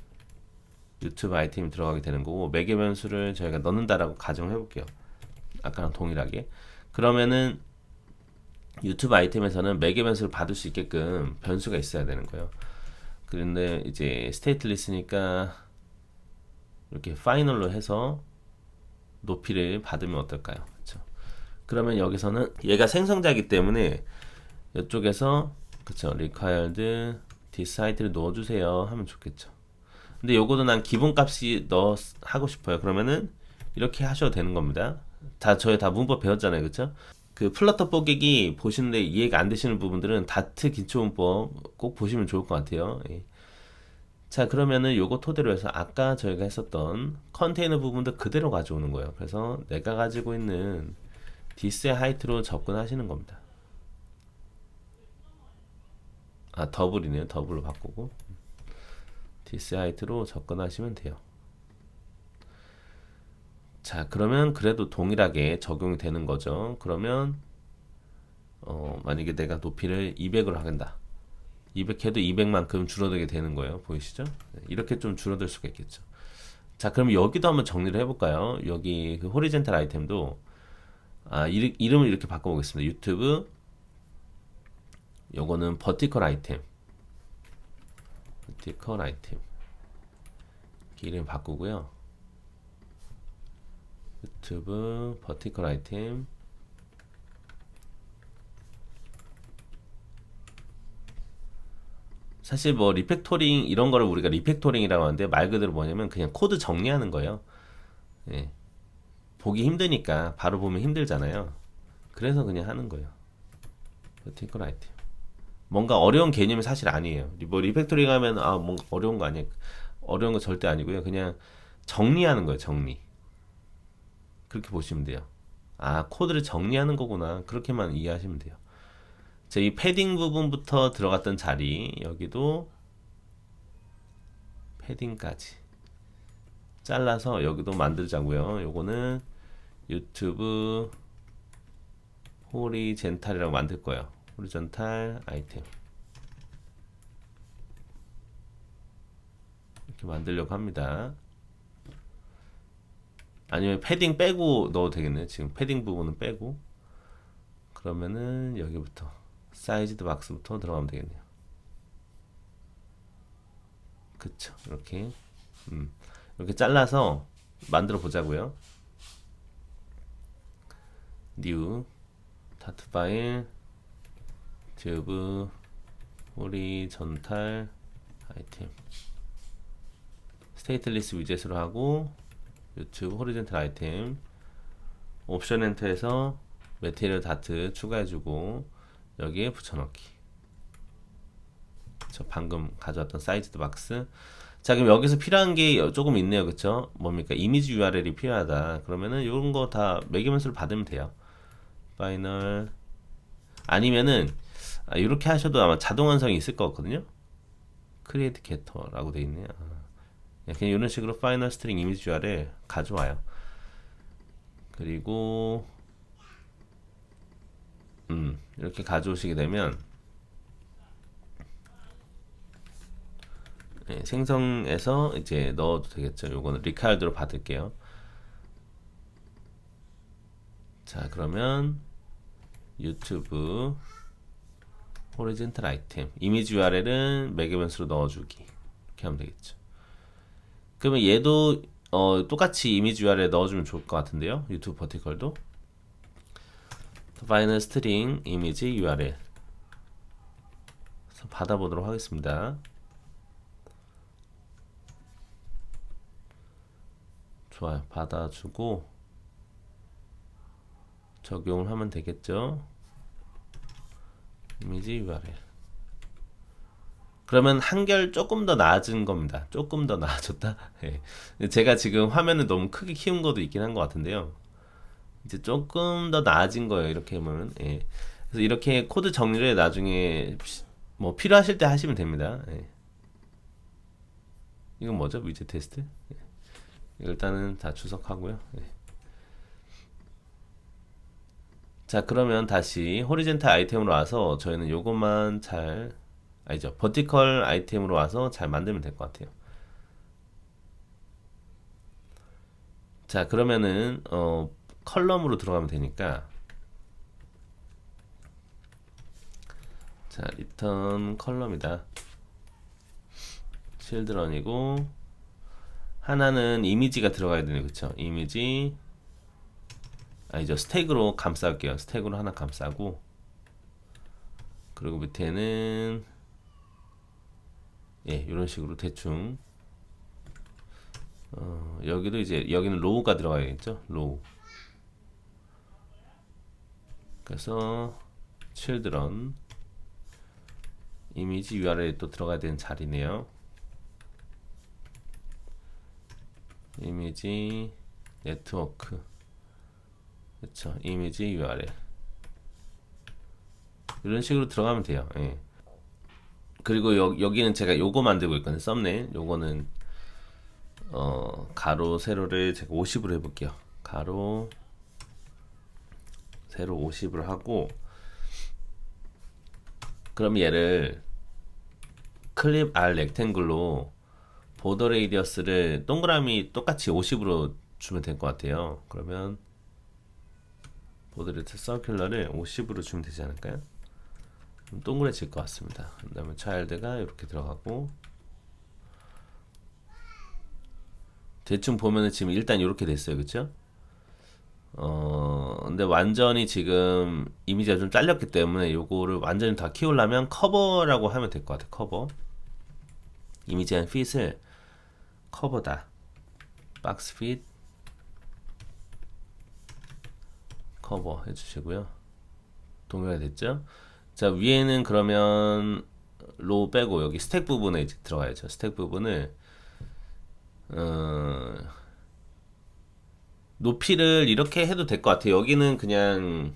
유튜브 아이템이 들어가게 되는 거고 매개 변수를 저희가 넣는다라고 가정해 볼게요. 아까랑 동일하게. 그러면은 유튜브 아이템에서는 매개 변수를 받을 수 있게끔 변수가 있어야 되는 거예요. 그런데 이제 스테이트리스니까 이렇게 파이널로 해서 높이를 받으면 어떨까요? 그렇죠? 그러면 여기서는 얘가 생성자이기 때문에 이쪽에서 그쵸 required this heiht를 넣어주세요 하면 좋겠죠. 근데 요거도 난 기본값이 하고 싶어요. 그러면은 이렇게 하셔도 되는 겁니다. 저희 다 문법 배웠잖아요. 그쵸? 그 플러터 뽀개기 보시는데 이해가 안 되시는 부분들은 다트 기초문법 꼭 보시면 좋을 것 같아요. 예. 자, 그러면은 요거 토대로 해서 아까 저희가 했었던 컨테이너 부분도 그대로 가져오는 거예요. 그래서 내가 가지고 있는 디스의 하이트로 접근하시는 겁니다. 더블이네요. 더블로 바꾸고 디스 하이트로 접근하시면 돼요. 자, 그러면 그래도 동일하게 적용이 되는 거죠. 그러면 만약에 내가 높이를 200으로 하겠다. 200 해도 200만큼 줄어들게 되는 거예요. 보이시죠? 이렇게 좀 줄어들 수가 있겠죠. 자, 그럼 여기도 한번 정리를 해볼까요? 여기 그 호리젠탈 아이템도 이름을 이렇게 바꿔보겠습니다. 유튜브 요거는 버티컬 아이템 이름 바꾸고요. 유튜브 버티컬 아이템 사실 뭐 리팩토링 이런 거를 우리가 리팩토링이라고 하는데 말 그대로 뭐냐면 그냥 코드 정리하는 거예요. 예. 보기 힘드니까 바로 보면 힘들잖아요. 그래서 그냥 하는 거예요. 버티컬 아이템. 뭔가 어려운 개념이 사실 아니에요. 뭐 리팩토링 하면 뭔가 어려운 거 아니에요. 어려운 거 절대 아니고요. 그냥 정리하는 거예요. 정리. 그렇게 보시면 돼요. 코드를 정리하는 거구나. 그렇게만 이해하시면 돼요. 자, 이 패딩 부분부터 들어갔던 자리 여기도 패딩까지 잘라서 여기도 만들자고요. 요거는 유튜브 호리젠탈이라고 만들 거예요. 호리젠탈 아이템 이렇게 만들려고 합니다. 아니면 패딩 빼고 넣어도 되겠네요. 지금 패딩 부분은 빼고 그러면은 여기부터 사이즈드 박스부터 들어가면 되겠네요. 그쵸, 이렇게 이렇게 잘라서 만들어 보자고요. 뉴 다트 파일 튜브 호리전탈 아이템 스테이트리스 위젯으로 하고 유튜브 호리젠탈 아이템 옵션 엔터에서 매테리얼 다트 추가해주고 여기에 붙여넣기. 저 방금 가져왔던 사이즈드 박스. 자, 그럼 여기서 필요한 게 조금 있네요. 그쵸? 뭡니까? 이미지 URL이 필요하다. 그러면은 이런 거 다 매개문서를 받으면 돼요. 파이널 아니면은 이렇게 하셔도 아마 자동 완성이 있을 것 같거든요. 크리에이트 게터라고 돼 있네요. 그냥 이런 식으로 파이널 스트링 이미지 URL 가져와요. 그리고 이렇게 가져오시게 되면 생성해서 이제 넣어도 되겠죠. 요거는 리카르드로 받을게요. 자, 그러면 유튜브 호리젠탈 아이템 이미지 URL은 매개변수로 넣어주기 이렇게 하면 되겠죠. 그러면 얘도 똑같이 이미지 URL 넣어주면 좋을 것 같은데요. 유튜브 버티컬도 파이널 스트링 이미지 URL 받아보도록 하겠습니다. 좋아요. 받아주고 적용을 하면 되겠죠. 이미지 URL 그러면 한결 조금 더 나아진 겁니다. 조금 더 나아졌다. 제가 지금 화면을 너무 크게 키운 것도 있긴 한 것 같은데요. 이제 조금 더 나아진 거예요. 이렇게 보면. 그래서 이렇게 코드 정리를 나중에 뭐 필요하실 때 하시면 됩니다. 이건 뭐죠? 위젯 테스트? 일단은 다 주석하고요. 자, 그러면 다시 호리젠탈 아이템으로 와서 저희는 요것만 아니죠. 버티컬 아이템으로 와서 잘 만들면 될 것 같아요. 자, 그러면은 컬럼으로 들어가면 되니까 자, 리턴 컬럼이다. 칠드런이고 하나는 이미지가 들어가야 되네. 그쵸? 이미지 아니죠. 스택으로 감쌀게요. 스택으로 하나 감싸고 그리고 밑에는 이런 식으로 대충 여기도 이제 여기는 로우가 들어가야겠죠. 로우 그래서 children 이미지 URL에 또 들어가야 되는 자리네요. 이미지 네트워크 그쵸. 이미지 URL 이런 식으로 들어가면 돼요. 그리고 여기는 제가 요거 만들고 있거든요. 썸네일 요거는 가로 세로를 제가 50으로 해볼게요. 가로 세로 50을 하고 그럼 얘를 클립 R 렉탱글로 보더 레이디어스를 동그라미 똑같이 50으로 주면 될 것 같아요. 그러면 보더 레이디어스 서큘러를 50으로 주면 되지 않을까요? 동그래질 것 같습니다. 그 다음에 차일드가 이렇게 들어가고, 대충 보면은 지금 일단 이렇게 됐어요. 그쵸? 근데 완전히 지금 이미지가 좀 잘렸기 때문에 요거를 완전히 다 키우려면 커버라고 하면 될 것 같아요. 커버. 이미지 한 핏을 커버다. 박스 핏 커버 해주시고요. 동의가 됐죠? 자, 위에는 그러면 로우 빼고 여기 스택 부분에 이제 들어가야죠. 스택 부분을 높이를 이렇게 해도 될 것 같아요. 여기는 그냥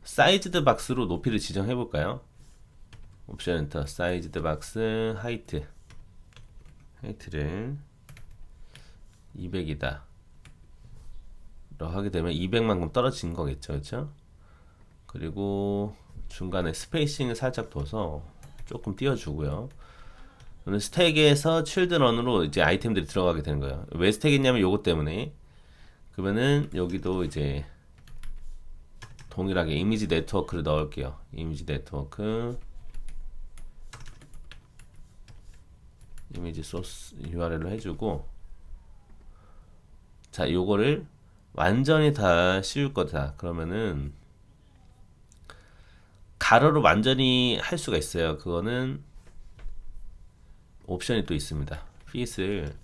사이즈드 박스로 높이를 지정해 볼까요? 옵션 엔터 사이즈드 박스 하이트를 200이다 하게 되면 200만큼 떨어진 거겠죠. 그렇죠? 그리고 중간에 스페이싱을 살짝 둬서 조금 띄워주고요. 스택에서 칠드런으로 이제 아이템들이 들어가게 되는 거예요. 왜 스택했냐면 요거 때문에. 그러면은 여기도 이제 동일하게 이미지 네트워크를 넣을게요. 이미지 네트워크 이미지 소스 URL로 해주고, 자, 요거를 완전히 다 씌울 거다. 그러면은 가로로 완전히 할 수가 있어요. 그거는 옵션이 또 있습니다. 핏을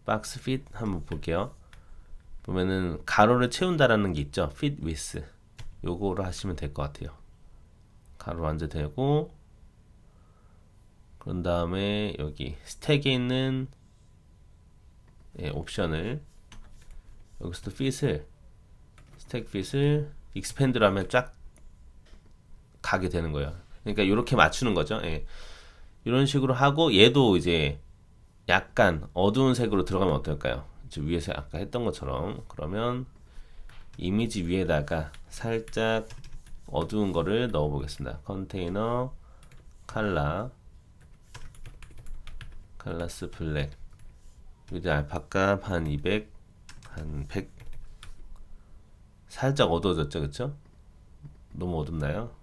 박스 핏 한번 볼게요. 보면은 가로를 채운다라는 게 있죠. fit with 요거로 하시면 될 것 같아요. 가로 완전 되고, 그런 다음에 여기 스택에 있는 옵션을 여기서도 fit을 스택 fit을 expand로 하면 쫙 가게 되는 거예요. 그러니까 이렇게 맞추는 거죠. 예. 이런 식으로 하고, 얘도 이제 약간 어두운 색으로 들어가면 어떨까요? 위에서 아까 했던 것처럼. 그러면 이미지 위에다가 살짝 어두운 거를 넣어 보겠습니다. 컨테이너 칼라스 블랙 위드 알파값 한 200, 한 100. 살짝 어두워졌죠. 그쵸? 너무 어둡나요?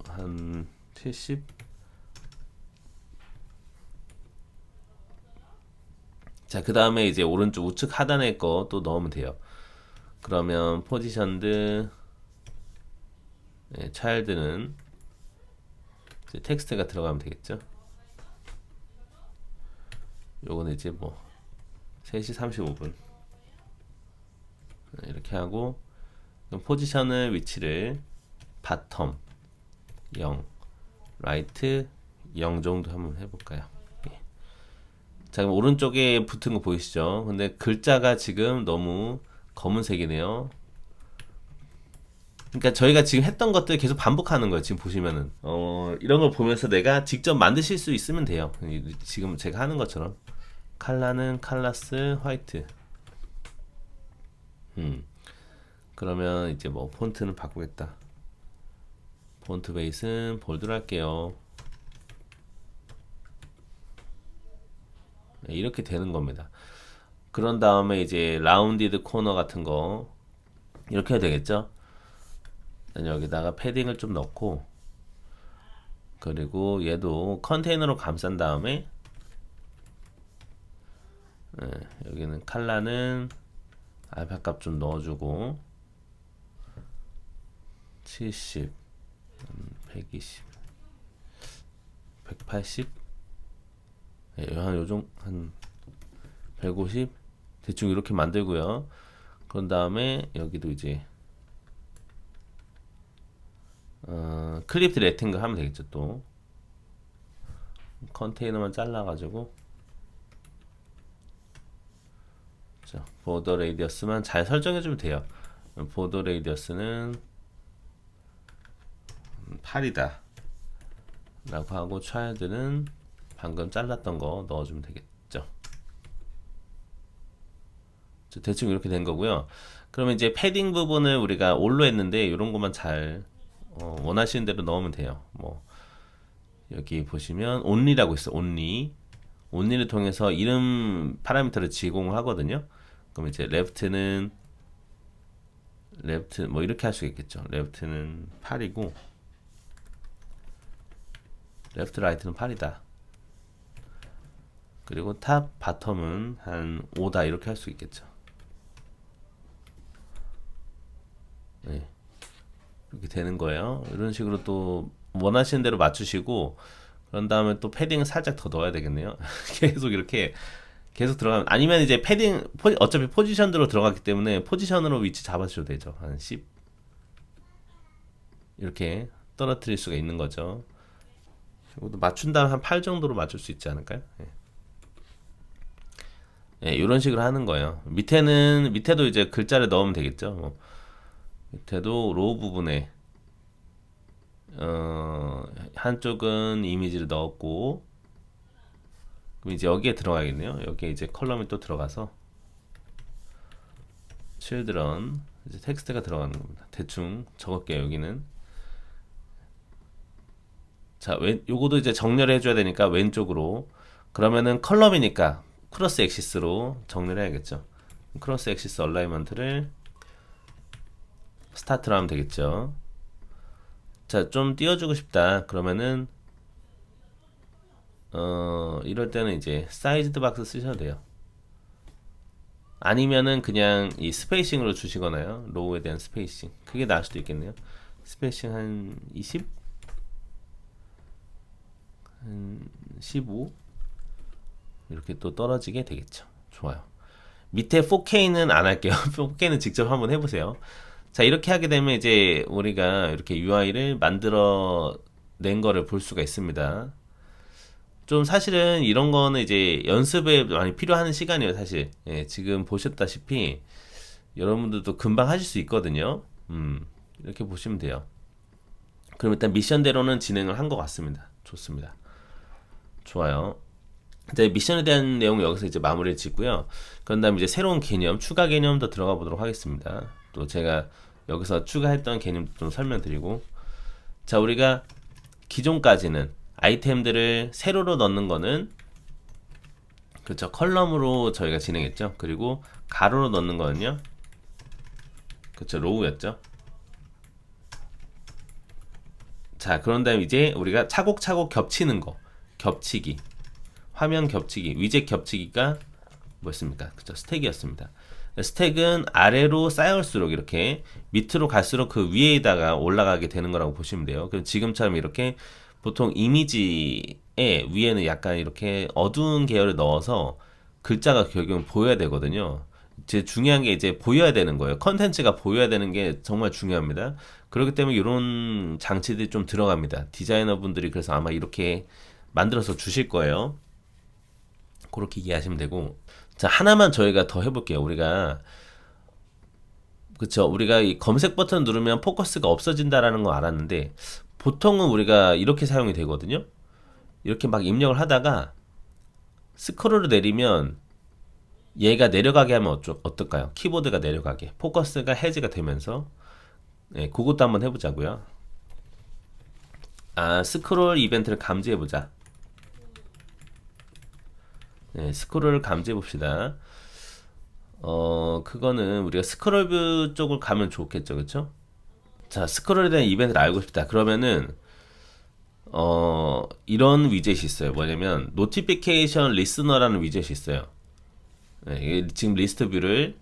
한 70? 자, 그 다음에 이제 오른쪽 우측 하단에 거 또 넣으면 돼요. 그러면 포지션드 차일드는 이제 텍스트가 들어가면 되겠죠. 요거는 이제 뭐 3시 35분 이렇게 하고, 포지션을 위치를 바텀 0, 라이트 0 정도 한번 해볼까요? 자, 그럼 오른쪽에 붙은 거 보이시죠? 근데 글자가 지금 너무 검은색이네요. 그러니까 저희가 지금 했던 것들 계속 반복하는 거예요. 지금 보시면은 이런 걸 보면서 내가 직접 만드실 수 있으면 돼요. 지금 제가 하는 것처럼. 칼라는 칼라스 화이트. 그러면 이제 뭐 폰트는 바꾸겠다. 폰트 베이스는 볼드로 할게요. 네, 이렇게 되는 겁니다. 그런 다음에 이제 라운디드 코너 같은 거 이렇게 해야 되겠죠. 여기다가 패딩을 좀 넣고, 그리고 얘도 컨테이너로 감싼 다음에 여기는 칼라는 알파 값 좀 넣어주고 70, 120, 180, 한 요정 한 150 대충 이렇게 만들고요. 그런 다음에 여기도 이제 클립드 레팅글 하면 되겠죠. 또 컨테이너만 잘라가지고, 자, 보더 레이디어스만 잘 설정해주면 돼요. 보더 레이디어스는 8이다 라고 하고, 차일드는 방금 잘랐던 거 넣어주면 되겠죠. 대충 이렇게 된 거고요. 그러면 이제 패딩 부분을 우리가 올로 했는데 이런 것만 잘 원하시는 대로 넣으면 돼요. 뭐 여기 보시면 only라고 있어. only를 통해서 이름 파라미터를 제공하거든요. 그럼 이제 left는 left 뭐 이렇게 할 수 있겠죠. left는 8이고 left right는 8이다. 그리고 탑 바텀은 한 5다 이렇게 할 수 있겠죠. 네. 이렇게 되는 거예요. 이런 식으로 또 원하시는 대로 맞추시고 그런 다음에 또 패딩을 살짝 더 넣어야 되겠네요. 계속 이렇게 계속 들어가면 아니면 이제 패딩 어차피 포지션대로 들어갔기 때문에 포지션으로 위치 잡아주셔도 되죠. 한 10 이렇게 떨어뜨릴 수가 있는 거죠. 이것도 맞춘 다음 한 8 정도로 맞출 수 있지 않을까요? 예. 예, 이런 식으로 하는 거예요. 밑에도 이제 글자를 넣으면 되겠죠. 밑에도 로우 부분에 한쪽은 이미지를 넣었고 그럼 이제 여기에 들어가겠네요. 여기에 이제 컬럼이 또 들어가서 children 이제 텍스트가 들어가는 겁니다. 대충 적을게요. 여기는 자, 요거도 이제 정렬해 줘야 되니까 왼쪽으로 그러면은 컬럼이니까 크로스 엑시스로 정렬해야겠죠. 크로스 엑시스 얼라이먼트를 스타트로 하면 되겠죠. 자, 좀 띄워주고 싶다. 그러면은 이럴 때는 이제 사이즈드 박스 쓰셔도 돼요. 아니면은 그냥 이 스페이싱으로 주시거나요. 로우에 대한 스페이싱. 그게 나을 수도 있겠네요. 스페이싱 한 20? 한 15? 이렇게 또 떨어지게 되겠죠. 좋아요. 밑에 4K는 안 할게요. 4K는 직접 한번 해보세요. 자, 이렇게 하게 되면 이제 우리가 이렇게 UI를 만들어 낸 거를 볼 수가 있습니다. 좀 사실은 이런 거는 이제 연습에 많이 필요한 시간이에요, 사실. 예, 지금 보셨다시피 여러분들도 금방 하실 수 있거든요. 이렇게 보시면 돼요. 그럼 일단 미션대로는 진행을 한 것 같습니다. 좋습니다. 좋아요. 이제 미션에 대한 내용 여기서 이제 마무리를 짓고요. 그런 다음에 이제 새로운 개념, 추가 개념도 들어가 보도록 하겠습니다. 또 제가 여기서 추가했던 개념도 좀 설명드리고, 자, 우리가 기존까지는 아이템들을 세로로 넣는 거는 그렇죠, 컬럼으로 저희가 진행했죠. 그리고 가로로 넣는 거는요, 그렇죠, 로우였죠. 자, 그런 다음에 이제 우리가 차곡차곡 겹치는 거, 겹치기, 화면 겹치기, 위젯 겹치기가 뭐였습니까? 그쵸, 스택이었습니다. 스택은 아래로 쌓여올수록 이렇게 밑으로 갈수록 그 위에다가 올라가게 되는 거라고 보시면 돼요. 그럼 지금처럼 이렇게 보통 이미지의 위에는 약간 이렇게 어두운 계열을 넣어서 글자가 결국은 보여야 되거든요. 이제 중요한 게 이제 보여야 되는 거예요. 컨텐츠가 보여야 되는 게 정말 중요합니다. 그렇기 때문에 이런 장치들이 좀 들어갑니다. 디자이너 분들이 그래서 아마 이렇게 만들어서 주실 거예요. 그렇게 이해하시면 되고, 자, 하나만 저희가 더 해볼게요. 우리가 이 검색 버튼 누르면 포커스가 없어진다라는 거 알았는데 보통은 우리가 이렇게 사용이 되거든요. 이렇게 막 입력을 하다가 스크롤을 내리면 얘가 내려가게 하면 어떨까요? 키보드가 내려가게, 포커스가 해지가 되면서. 네, 그것도 한번 해보자고요. 스크롤 이벤트를 감지해보자. 네, 스크롤을 감지해 봅시다. 그거는 우리가 스크롤 뷰 쪽으로 가면 좋겠죠, 그쵸? 자, 스크롤에 대한 이벤트를 알고 싶다. 그러면은, 이런 위젯이 있어요. 뭐냐면, 노티피케이션 리스너라는 위젯이 있어요. 네, 지금 리스트 뷰를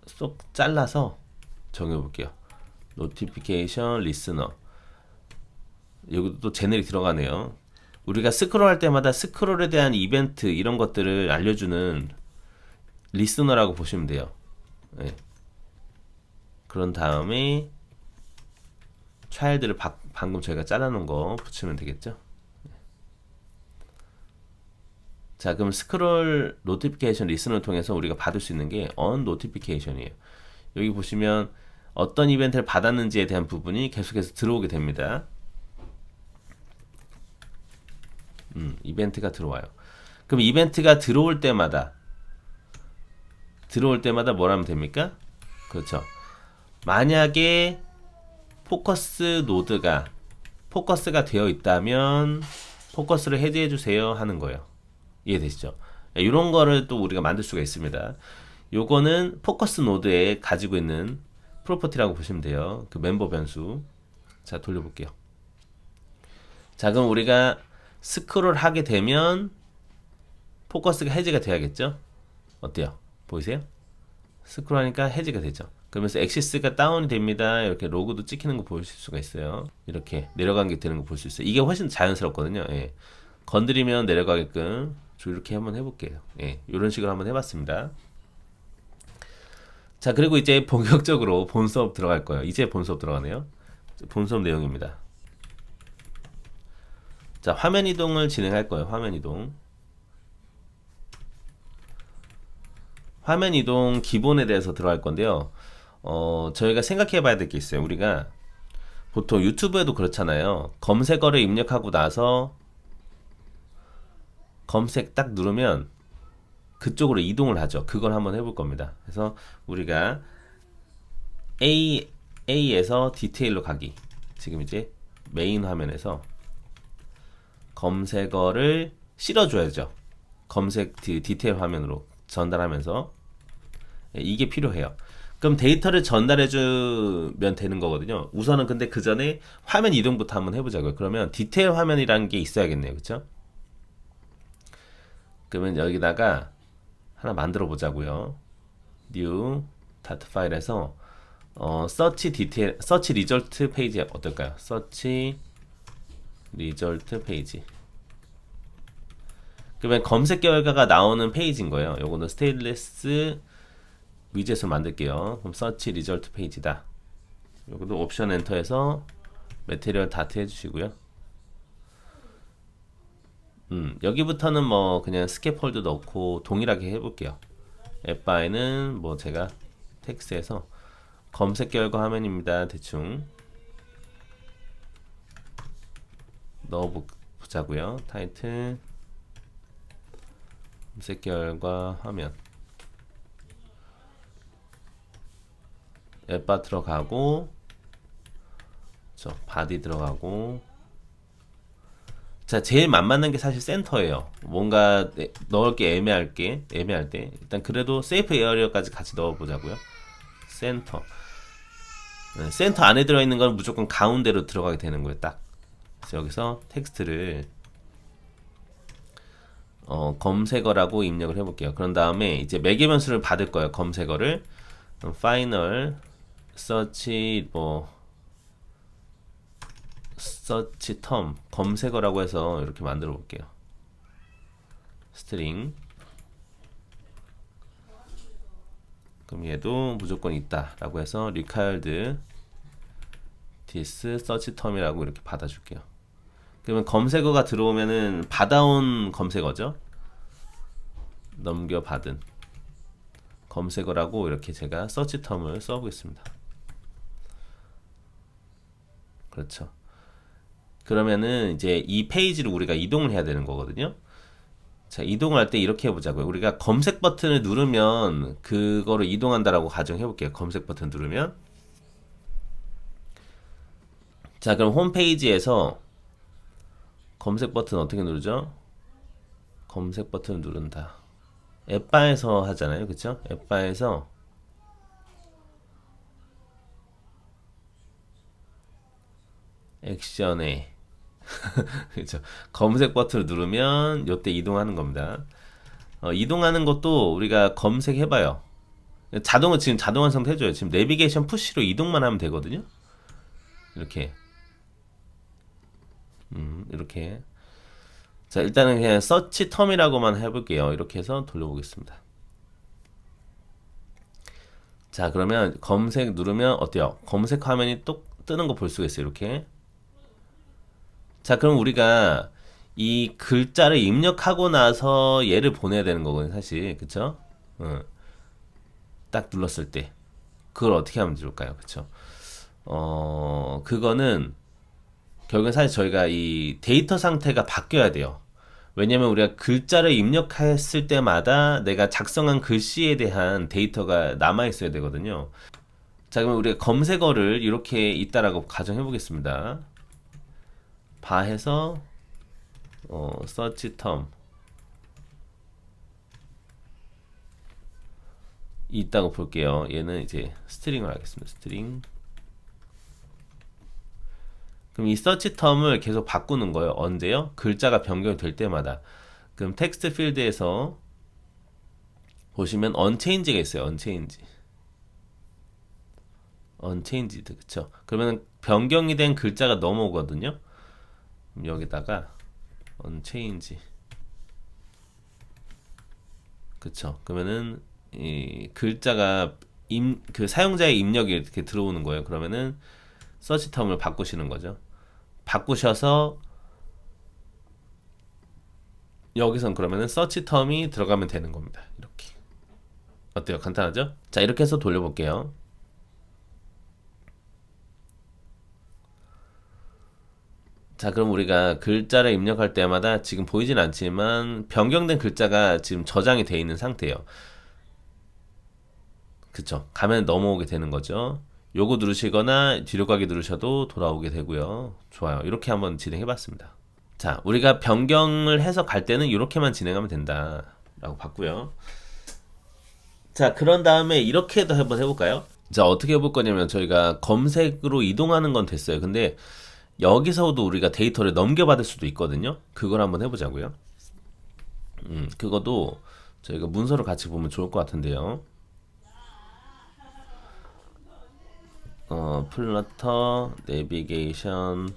쏙 잘라서 정해볼게요. 노티피케이션 리스너. 여기도 또 제네릭 들어가네요. 우리가 스크롤 할 때마다 스크롤에 대한 이벤트 이런 것들을 알려주는 리스너라고 보시면 돼요. 네. 그런 다음에 차일드를 방금 저희가 잘라놓은 거 붙이면 되겠죠. 자, 그럼 스크롤 노티피케이션 리스너를 통해서 우리가 받을 수 있는 게 on 노티피케이션이에요. 여기 보시면 어떤 이벤트를 받았는지에 대한 부분이 계속해서 들어오게 됩니다. 이벤트가 들어와요. 그럼 이벤트가 들어올 때마다 뭘 하면 됩니까? 그렇죠. 만약에 포커스 노드가 포커스가 되어 있다면 포커스를 해제해 주세요 하는 거예요. 이해되시죠? 이런 거를 또 우리가 만들 수가 있습니다. 요거는 포커스 노드에 가지고 있는 프로퍼티라고 보시면 돼요. 그 멤버 변수. 자, 돌려볼게요. 자, 그럼 우리가 스크롤 하게 되면 포커스가 해제가 돼야겠죠? 어때요? 보이세요? 스크롤 하니까 해제가 되죠. 그러면서 엑시스가 다운이 됩니다. 이렇게 로고도 찍히는 거 보실 수가 있어요. 이렇게 내려간 게 되는 거 볼 수 있어요. 이게 훨씬 자연스럽거든요. 예. 건드리면 내려가게끔 이렇게 한번 해볼게요. 예. 이런 식으로 한번 해봤습니다. 자, 그리고 이제 본격적으로 본 수업 들어갈 거예요. 이제 본 수업 들어가네요. 본 수업 내용입니다. 자, 화면 이동을 진행할 거예요. 화면 이동. 화면 이동 기본에 대해서 들어갈 건데요. 저희가 생각해 봐야 될 게 있어요. 우리가 보통 유튜브에도 그렇잖아요. 검색어를 입력하고 나서 검색 딱 누르면 그쪽으로 이동을 하죠. 그걸 한번 해볼 겁니다. 그래서 우리가 A에서 디테일로 가기. 지금 이제 메인 화면에서 검색어를 실어줘야죠. 검색 디테일 화면으로 전달하면서 이게 필요해요. 그럼 데이터를 전달해주면 되는 거거든요. 우선은 근데 그 전에 화면 이동부터 한번 해보자고요. 그러면 디테일 화면이라는 게 있어야겠네요. 그쵸? 그러면 여기다가 하나 만들어 보자고요. New 다트 파일에서 서치 디테일, 서치 리절트 페이지 어떨까요? 서치 리절트 페이지. 그러면 검색 결과가 나오는 페이지인 거예요. 요거는 스테인리스 위젯을 만들게요. 그럼 서치 리절트 페이지다. 요것도 옵션 엔터해서 매테리얼 다트 해주시고요. 여기부터는 뭐 그냥 스캐폴드 넣고 동일하게 해볼게요. 앱바에는 뭐 제가 텍스트에서 검색 결과 화면입니다. 대충 넣어보자고요. 타이틀 검색 결과 화면 앱바 들어가고 저 바디 들어가고. 자, 제일 만만한 게 사실 센터예요. 뭔가 넣을 게 애매할 때 일단 그래도 세이프 에어리어까지 같이 넣어보자고요. 센터. 센터 안에 들어있는 건 무조건 가운데로 들어가게 되는 거예요. 딱. 그래서 여기서 텍스트를 검색어라고 입력을 해볼게요. 그런 다음에 이제 매개 변수를 받을 거예요. 검색어를 파이널 서치 서치 텀 검색어라고 해서 이렇게 만들어 볼게요. 스트링. 그럼 얘도 무조건 있다 라고 해서 required this search term이라고 이렇게 받아줄게요. 그러면 검색어가 들어오면은 받아온 검색어죠. 넘겨받은 검색어라고 이렇게 제가 search term을 써보겠습니다. 그렇죠. 그러면은 이제 이 페이지를 우리가 이동을 해야 되는 거거든요. 자, 이동을 할 때 이렇게 해보자고요. 우리가 검색 버튼을 누르면 그거를 이동한다라고 가정해 볼게요. 검색 버튼 누르면. 자, 그럼 홈페이지에서 검색 버튼 어떻게 누르죠? 검색 버튼을 누른다. 앱바에서 하잖아요. 그쵸? 앱바에서 액션에 그렇죠. 검색 버튼을 누르면 요때 이동하는 겁니다. 이동하는 것도 우리가 검색해봐요. 지금 자동 완성도 해줘요. 지금 내비게이션 푸시로 이동만 하면 되거든요. 이렇게 이렇게. 자, 일단은 그냥 서치 텀이라고만 해볼게요. 이렇게 해서 돌려보겠습니다. 자, 그러면 검색 누르면 어때요? 검색 화면이 또 뜨는 거 볼 수가 있어요. 이렇게. 자, 그럼 우리가 이 글자를 입력하고 나서 얘를 보내야 되는 거거든요, 사실. 그쵸? 딱 눌렀을 때. 그걸 어떻게 하면 좋을까요? 그쵸? 그거는 결국엔 사실 저희가 이 데이터 상태가 바뀌어야 돼요. 왜냐면 우리가 글자를 입력했을 때마다 내가 작성한 글씨에 대한 데이터가 남아있어야 되거든요. 자, 그럼 우리가 검색어를 이렇게 있다라고 가정해 보겠습니다. 바해서 search term 있다고 볼게요. 얘는 이제 스트링을 하겠습니다. 스트링. 그럼 이 search term을 계속 바꾸는 거예요. 언제요? 글자가 변경이 될 때마다. 그럼 텍스트 필드에서 보시면 unchange가 있어요. unchanged. 그쵸? 그러면 변경이 된 글자가 넘어오거든요. 그럼 여기다가 unchange. 그쵸? 그러면은 이 글자가 그 사용자의 입력이 이렇게 들어오는 거예요. 그러면은 서치 텀을 바꾸시는 거죠. 바꾸셔서 여기선 그러면은 서치 텀이 들어가면 되는 겁니다. 이렇게. 어때요? 간단하죠? 자, 이렇게 해서 돌려볼게요. 자, 그럼 우리가 글자를 입력할 때마다 지금 보이진 않지만 변경된 글자가 지금 저장이 되어 있는 상태예요. 그쵸? 가면 넘어오게 되는 거죠. 요거 누르시거나 뒤로 가기 누르셔도 돌아오게 되고요. 좋아요. 이렇게 한번 진행해 봤습니다. 자, 우리가 변경을 해서 갈 때는 이렇게만 진행하면 된다 라고 봤고요. 자, 그런 다음에 이렇게도 한번 해볼까요? 자, 어떻게 해볼 거냐면 저희가 검색으로 이동하는 건 됐어요. 근데 여기서도 우리가 데이터를 넘겨받을 수도 있거든요. 그걸 한번 해보자고요. 그것도 저희가 문서를 같이 보면 좋을 것 같은데요. 플러터 내비게이션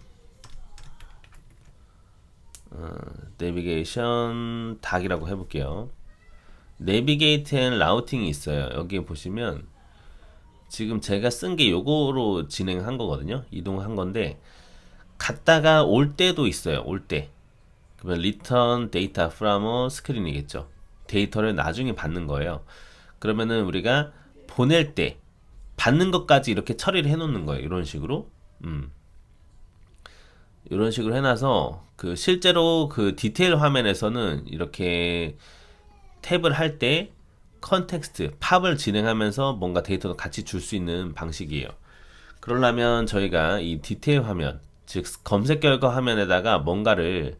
닥이라고 해볼게요. 내비게이트 앤 라우팅이 있어요. 여기 보시면 지금 제가 쓴 게 요거로 진행한 거거든요. 이동한 건데 갔다가 올 때도 있어요. 올 때. 그러면 return data from a screen이겠죠. 데이터를 나중에 받는 거예요. 그러면은 우리가 보낼 때 받는 것까지 이렇게 처리를 해놓는 거예요. 이런 식으로. 이런 식으로 해놔서 그 실제로 그 디테일 화면에서는 이렇게 탭을 할 때 컨텍스트, 팝을 진행하면서 뭔가 데이터도 같이 줄 수 있는 방식이에요. 그러려면 저희가 이 디테일 화면, 즉 검색 결과 화면에다가 뭔가를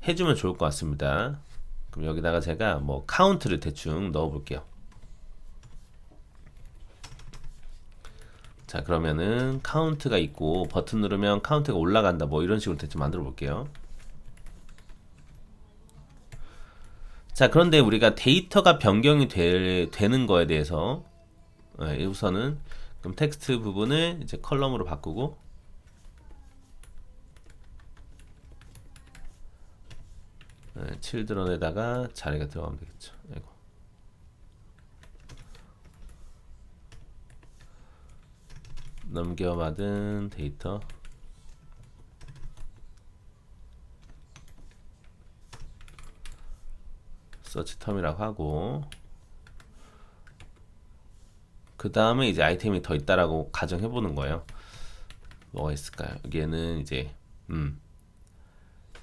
해주면 좋을 것 같습니다. 그럼 여기다가 제가 뭐 카운트를 대충 넣어 볼게요. 자, 그러면은 카운트가 있고 버튼 누르면 카운트가 올라간다, 뭐 이런 식으로 대충 만들어 볼게요. 자, 그런데 우리가 데이터가 변경이 되는 거에 대해서 우선은 그럼 텍스트 부분을 이제 컬럼으로 바꾸고 칠드런에다가 자리가 들어가면 되겠죠. 아이고. 넘겨받은 데이터 서치 텀이라고 하고 그 다음에 이제 아이템이 더 있다라고 가정해 보는 거예요. 뭐가 있을까요? 여기에는 이제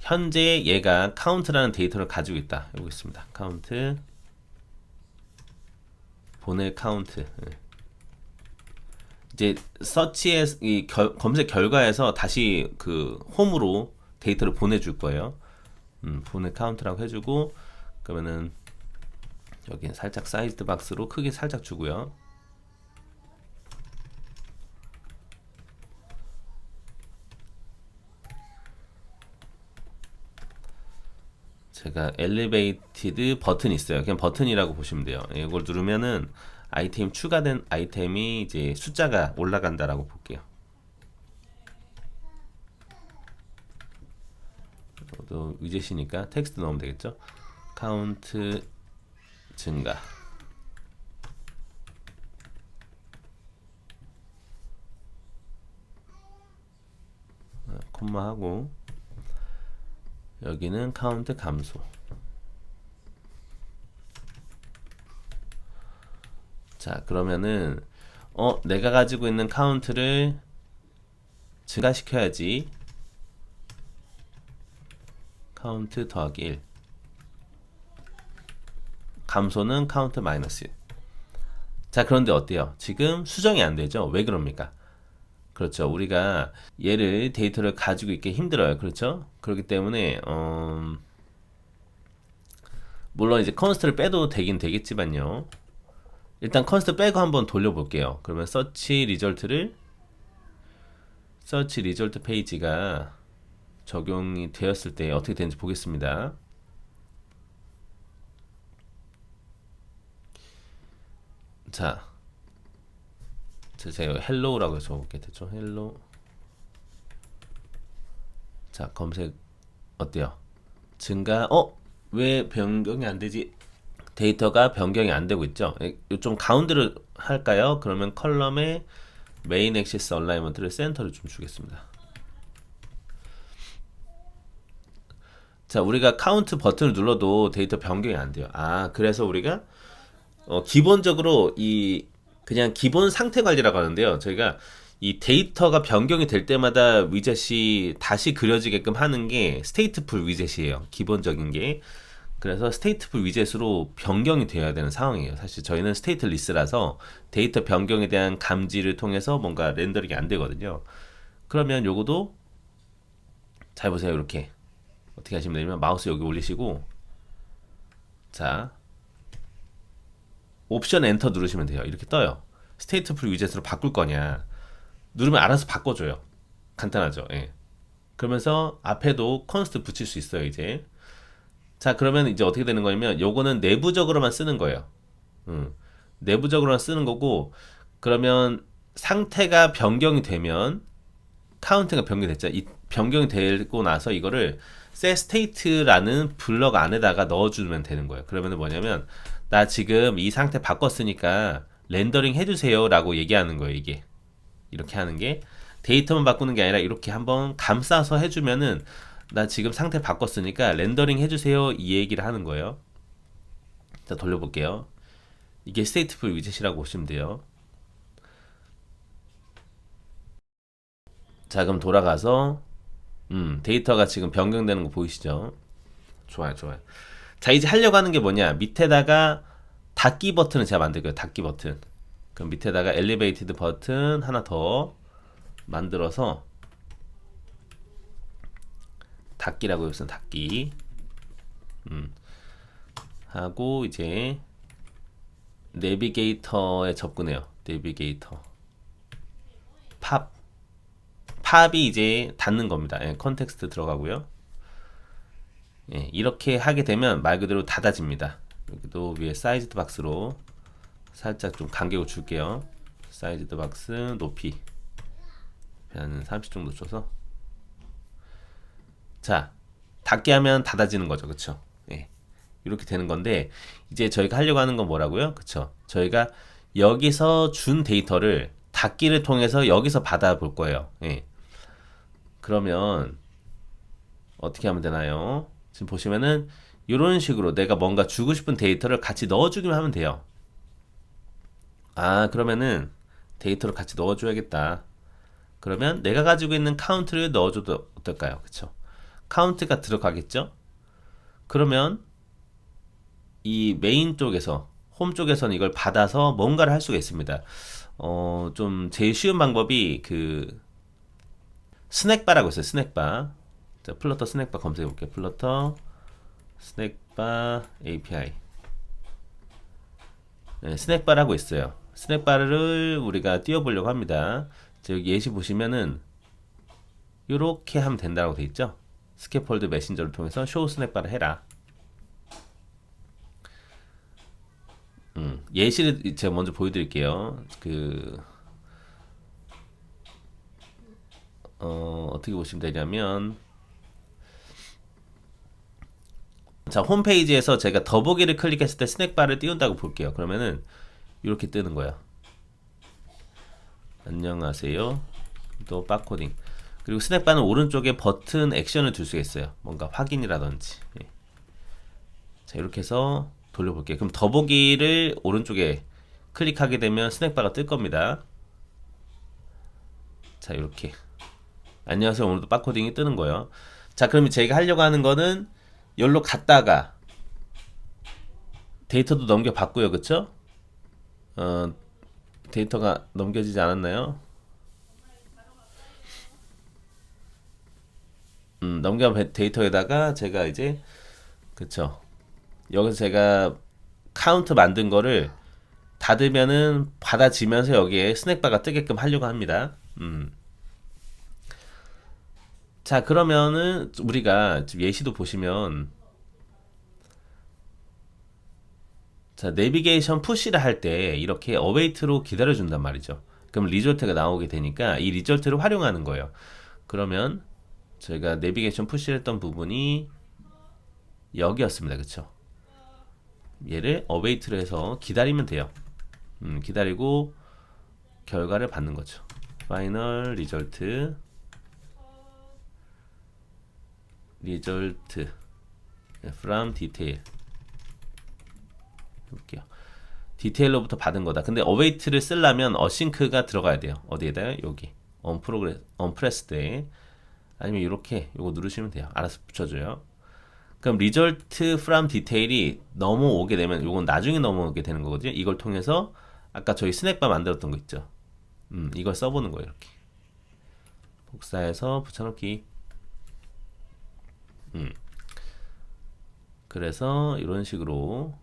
현재 얘가 카운트라는 데이터를 가지고 있다. 여기 있습니다. 카운트 보낼 카운트. 이제 서치의 이 검색 결과에서 다시 그 홈으로 데이터를 보내줄 거예요. 보낼 카운트라고 해주고 그러면은 여기는 살짝 사이즈 박스로 크기 살짝 주고요. 제가 엘리베이티드 버튼이 있어요. 그냥 버튼이라고 보시면 돼요. 이걸 누르면은 아이템 추가된 아이템이 이제 숫자가 올라간다라고 볼게요. 또 위젯이니까 텍스트 넣으면 되겠죠. 카운트 증가. 콤마하고 여기는 카운트 감소. 자, 그러면은 내가 가지고 있는 카운트를 증가시켜야지. 카운트 더하기 1. 감소는 카운트 마이너스 1. 자, 그런데 어때요? 지금 수정이 안 되죠? 왜 그럽니까? 그렇죠. 우리가 얘를 데이터를 가지고 있기 힘들어요. 그렇죠? 그렇기 때문에 물론 이제 컨스트를 빼도 되긴 되겠지만요. 일단 컨스트 빼고 한번 돌려볼게요. 그러면 서치 리졸트 페이지가 적용이 되었을 때 어떻게 되는지 보겠습니다. 자, 제가 헬로우라고 적어볼게 됐죠? 헬로. 자, 검색 어때요? 증가. 왜 변경이 안 되지? 데이터가 변경이 안 되고 있죠? 좀 가운데로 할까요? 그러면 컬럼에 메인 액시스 얼라이먼트를 센터를 좀 주겠습니다. 자, 우리가 카운트 버튼을 눌러도 데이터 변경이 안 돼요. 그래서 우리가 기본적으로 그냥 기본 상태 관리라고 하는데요. 저희가 이 데이터가 변경이 될 때마다 위젯이 다시 그려지게끔 하는 게 스테이트풀 위젯이에요. 기본적인 게. 그래서 스테이트풀 위젯으로 변경이 되어야 되는 상황이에요. 사실 저희는 스테이트리스라서 데이터 변경에 대한 감지를 통해서 뭔가 렌더링이 안 되거든요. 그러면 요거도 잘 보세요. 이렇게 어떻게 하시면 되냐면 마우스 여기 올리시고, 자, 옵션 엔터 누르시면 돼요. 이렇게 떠요. 스테이트풀 위젯으로 바꿀 거냐 누르면 알아서 바꿔줘요. 간단하죠. 예. 그러면서 앞에도 컨스트 붙일 수 있어요. 이제 자, 그러면 이제 어떻게 되는 거냐면 요거는 내부적으로만 쓰는 거예요. 내부적으로만 쓰는 거고, 그러면 상태가 변경이 되면 카운트가 변경됐죠. 이 변경이 되고 나서 이거를 setState라는 블럭 안에다가 넣어주면 되는 거예요. 그러면 뭐냐면 나 지금 이 상태 바꿨으니까 렌더링 해주세요 라고 얘기하는 거예요. 이게 이렇게 하는 게 데이터만 바꾸는 게 아니라 이렇게 한번 감싸서 해주면은 나 지금 상태 바꿨으니까 렌더링 해주세요 이 얘기를 하는 거예요. 자, 돌려볼게요. 이게 스테이트풀 위젯이라고 보시면 돼요. 자, 그럼 돌아가서 데이터가 지금 변경되는 거 보이시죠? 좋아요, 좋아요. 자, 이제 하려고 하는 게 뭐냐? 밑에다가 닫기 버튼을 제가 만들게요. 닫기 버튼. 그럼 밑에다가 엘리베이티드 버튼 하나 더 만들어서 닫기라고 해서 닫기 하고, 이제 내비게이터에 접근해요. 내비게이터 팝이 이제 닫는 겁니다. 예, 컨텍스트 들어가고요. 예, 이렇게 하게 되면 말 그대로 닫아집니다. 여기도 위에 사이즈드 박스로 살짝 좀 간격을 줄게요. 사이즈드 박스 높이 한 30 정도 줘서, 자, 닫게 하면 닫아지는 거죠. 그쵸? 예, 이렇게 되는 건데, 이제 저희가 하려고 하는 건 뭐라고요? 그쵸? 저희가 여기서 준 데이터를 닫기를 통해서 여기서 받아볼 거예요. 예. 그러면 어떻게 하면 되나요? 지금 보시면은 이런 식으로 내가 뭔가 주고 싶은 데이터를 같이 넣어주기만 하면 돼요. 그러면은 데이터를 같이 넣어줘야겠다. 그러면 내가 가지고 있는 카운트를 넣어줘도 어떨까요? 그쵸? 카운트가 들어가겠죠? 그러면 이 메인 쪽에서, 홈 쪽에서는 이걸 받아서 뭔가를 할 수가 있습니다. 좀 제일 쉬운 방법이 스낵바라고 있어요. 스낵바. 자, 플러터 스낵바 검색해 볼게요. 플러터 스낵바 API. 네, 스낵바라고 있어요. 스낵바를 우리가 띄워보려고 합니다. 자, 여기 예시 보시면은 이렇게 하면 된다고 돼 있죠. 스캐폴드 메신저를 통해서 쇼 스낵바를 해라. 예시를 제가 먼저 보여드릴게요. 어떻게 보시면 되냐면, 자, 홈페이지에서 제가 더보기를 클릭했을 때 스낵바를 띄운다고 볼게요. 그러면은 이렇게 뜨는 거예요. 안녕하세요. 또 바코딩. 그리고 스낵바는 오른쪽에 버튼 액션을 둘 수가 있어요. 뭔가 확인이라든지. 예. 자, 이렇게 해서 돌려볼게요. 그럼 더보기를 오른쪽에 클릭하게 되면 스낵바가 뜰 겁니다. 자, 이렇게. 안녕하세요. 오늘도 바코딩이 뜨는 거예요. 자, 그러면 제가 하려고 하는 거는 여기로 갔다가 데이터도 넘겨봤고요. 그쵸? 데이터가 넘겨지지 않았나요? 넘겨간 데이터에다가 제가 이제 그쵸. 여기서 제가 카운트 만든 거를 닫으면은 받아지면서 여기에 스낵바가 뜨게끔 하려고 합니다. 자, 그러면은 우리가 지금 예시도 보시면 자, 내비게이션 푸시를 할 때 이렇게 어웨이트로 기다려준단 말이죠. 그럼 리졸트가 나오게 되니까 이 리졸트를 활용하는 거예요. 그러면 저희가 내비게이션 푸시를 했던 부분이 여기였습니다. 그쵸? 얘를 어웨이트로 해서 기다리면 돼요. 기다리고 결과를 받는 거죠. 파이널 리졸트 from detail 해볼게요. 디테일로부터 받은 거다. 근데 어웨이트를 쓰려면 어싱크가 들어가야 돼요. 어디에다가 여기 언프레스드에 아니면 이렇게 요거 누르시면 돼요. 알아서 붙여줘요. 그럼 result from detail이 넘어오게 되면 요건 나중에 넘어오게 되는 거거든요. 이걸 통해서 아까 저희 스낵바 만들었던 거 있죠. 이걸 써보는 거예요. 이렇게 복사해서 붙여넣기. 그래서 이런 식으로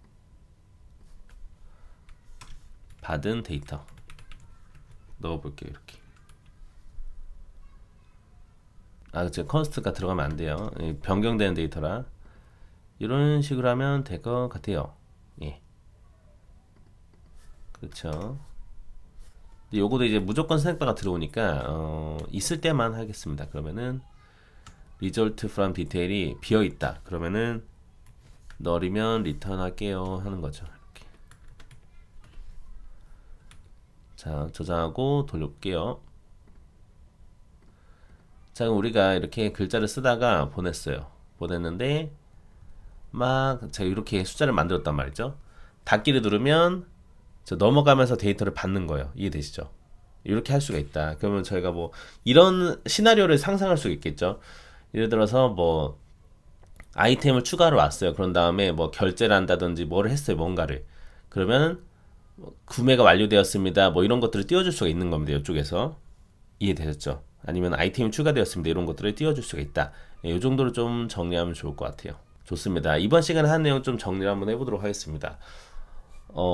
받은 데이터 넣어볼게요. 이렇게. 그쵸. 컨스트가 들어가면 안 돼요. 변경되는 데이터라. 이런 식으로 하면 될 것 같아요. 예. 그렇죠. 요거도 이제 무조건 스낵바가 들어오니까 있을 때만 하겠습니다. 그러면은 result from detail이 비어 있다. 그러면은 널이면 리턴 할게요 하는 거죠. 이렇게. 자, 저장하고 돌려볼게요. 자, 그럼 우리가 이렇게 글자를 쓰다가 보냈는데 막 제가 이렇게 숫자를 만들었단 말이죠. 닫기를 누르면 넘어가면서 데이터를 받는 거예요. 이해되시죠? 이렇게 할 수가 있다. 그러면 저희가 뭐 이런 시나리오를 상상할 수가 있겠죠. 예를 들어서 뭐 아이템을 추가로 왔어요. 그런 다음에 뭐 결제를 한다든지 뭐를 했어요. 뭔가를. 그러면 구매가 완료되었습니다. 뭐 이런 것들을 띄워줄 수가 있는 겁니다. 이쪽에서. 이해되셨죠? 아니면 아이템이 추가되었습니다. 이런 것들을 띄워줄 수가 있다. 이 정도로 좀 정리하면 좋을 것 같아요. 좋습니다. 이번 시간에 한 내용 좀 정리를 한번 해보도록 하겠습니다.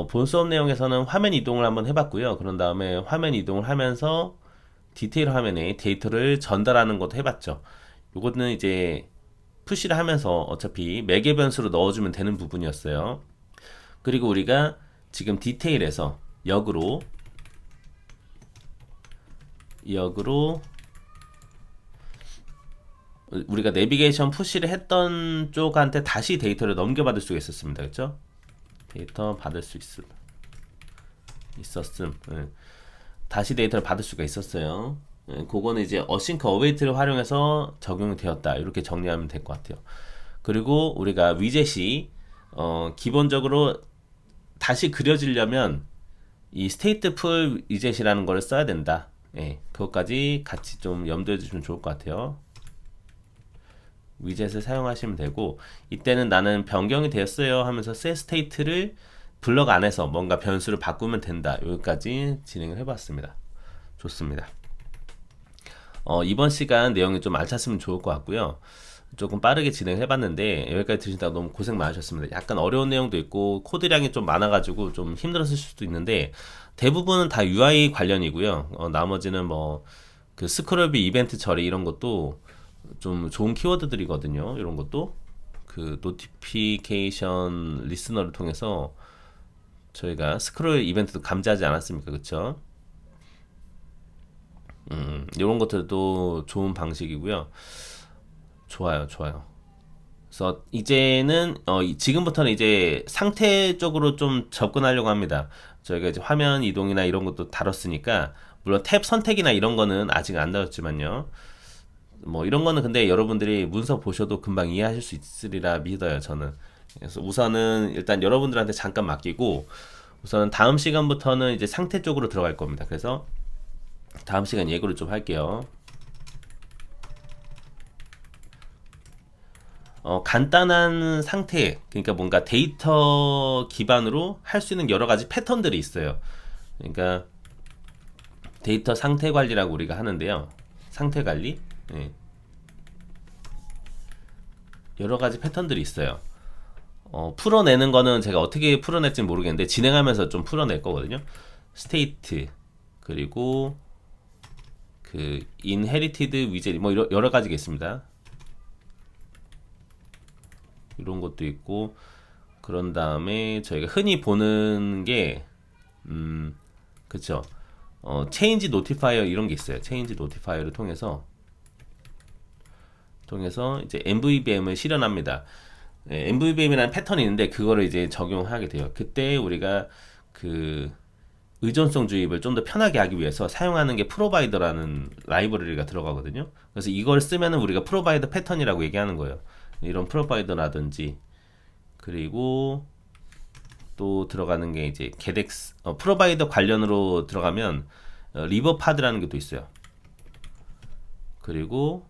본 수업 내용에서는 화면 이동을 한번 해봤고요. 그런 다음에 화면 이동을 하면서 디테일 화면에 데이터를 전달하는 것도 해봤죠. 요거는 이제 푸시를 하면서 어차피 매개 변수로 넣어주면 되는 부분이었어요. 그리고 우리가 지금 디테일에서 역으로 우리가 내비게이션 푸시를 했던 쪽한테 다시 데이터를 넘겨받을 수가 있었습니다. 그렇죠? 데이터 받을 수 있었음. 다시 데이터를 받을 수가 있었어요. 그거는 이제 어싱크 어웨이트를 활용해서 적용이 되었다. 이렇게 정리하면 될 것 같아요. 그리고 우리가 위젯이 기본적으로 다시 그려지려면 이 스테이트풀 위젯이라는 걸 써야 된다. 그것까지 같이 좀 염두해 주시면 좋을 것 같아요. 위젯을 사용하시면 되고, 이때는 나는 변경이 되었어요 하면서 setState를 블럭 안에서 뭔가 변수를 바꾸면 된다. 여기까지 진행을 해봤습니다. 좋습니다. 이번 시간 내용이 좀 알찼으면 좋을 것 같고요. 조금 빠르게 진행해봤는데 여기까지 들으시다가 너무 고생 많으셨습니다. 약간 어려운 내용도 있고 코드량이 좀 많아가지고 좀 힘들었을 수도 있는데 대부분은 다 UI 관련이고요. 나머지는 뭐 그 스크롤뷰 이벤트 처리 이런 것도 좀 좋은 키워드들이거든요. 이런 것도 그 노티피케이션 리스너를 통해서 저희가 스크롤 이벤트도 감지하지 않았습니까? 그쵸? 이런 것들도 좋은 방식이고요. 좋아요. 그래서 이제는 지금부터는 이제 상태 쪽으로 좀 접근하려고 합니다. 저희가 이제 화면 이동이나 이런 것도 다뤘으니까 물론 탭 선택이나 이런 거는 아직 안 다뤘지만요. 뭐 이런 거는 근데 여러분들이 문서 보셔도 금방 이해하실 수 있으리라 믿어요. 저는. 그래서 우선은 일단 여러분들한테 잠깐 맡기고 우선은 다음 시간부터는 이제 상태 쪽으로 들어갈 겁니다. 그래서 다음 시간 예고를 좀 할게요. 간단한 상태, 그러니까 뭔가 데이터 기반으로 할 수 있는 여러 가지 패턴들이 있어요. 그러니까 데이터 상태 관리라고 우리가 하는데요. 상태 관리. 여러 가지 패턴들이 있어요. 풀어내는 거는 제가 어떻게 풀어낼지 모르겠는데 진행하면서 좀 풀어낼 거거든요. 스테이트 그리고 그 인헤리티드 위젤 뭐 여러 가지가 있습니다. 이런 것도 있고 그런 다음에 저희가 흔히 보는 게 그쵸. 체인지 노티파이어 이런 게 있어요. 체인지 노티파이어를 통해서 이제 MVVM을 실현합니다. 네, MVVM이라는 패턴이 있는데 그거를 이제 적용하게 돼요. 그때 우리가 그 의존성 주입을 좀 더 편하게 하기 위해서 사용하는 게 프로바이더라는 라이브러리가 들어가거든요. 그래서 이걸 쓰면은 우리가 프로바이더 패턴이라고 얘기하는 거예요. 이런 프로바이더라든지 그리고 또 들어가는 게 이제 게덱스 프로바이더 관련으로 들어가면 리버파드라는 게 또 있어요. 그리고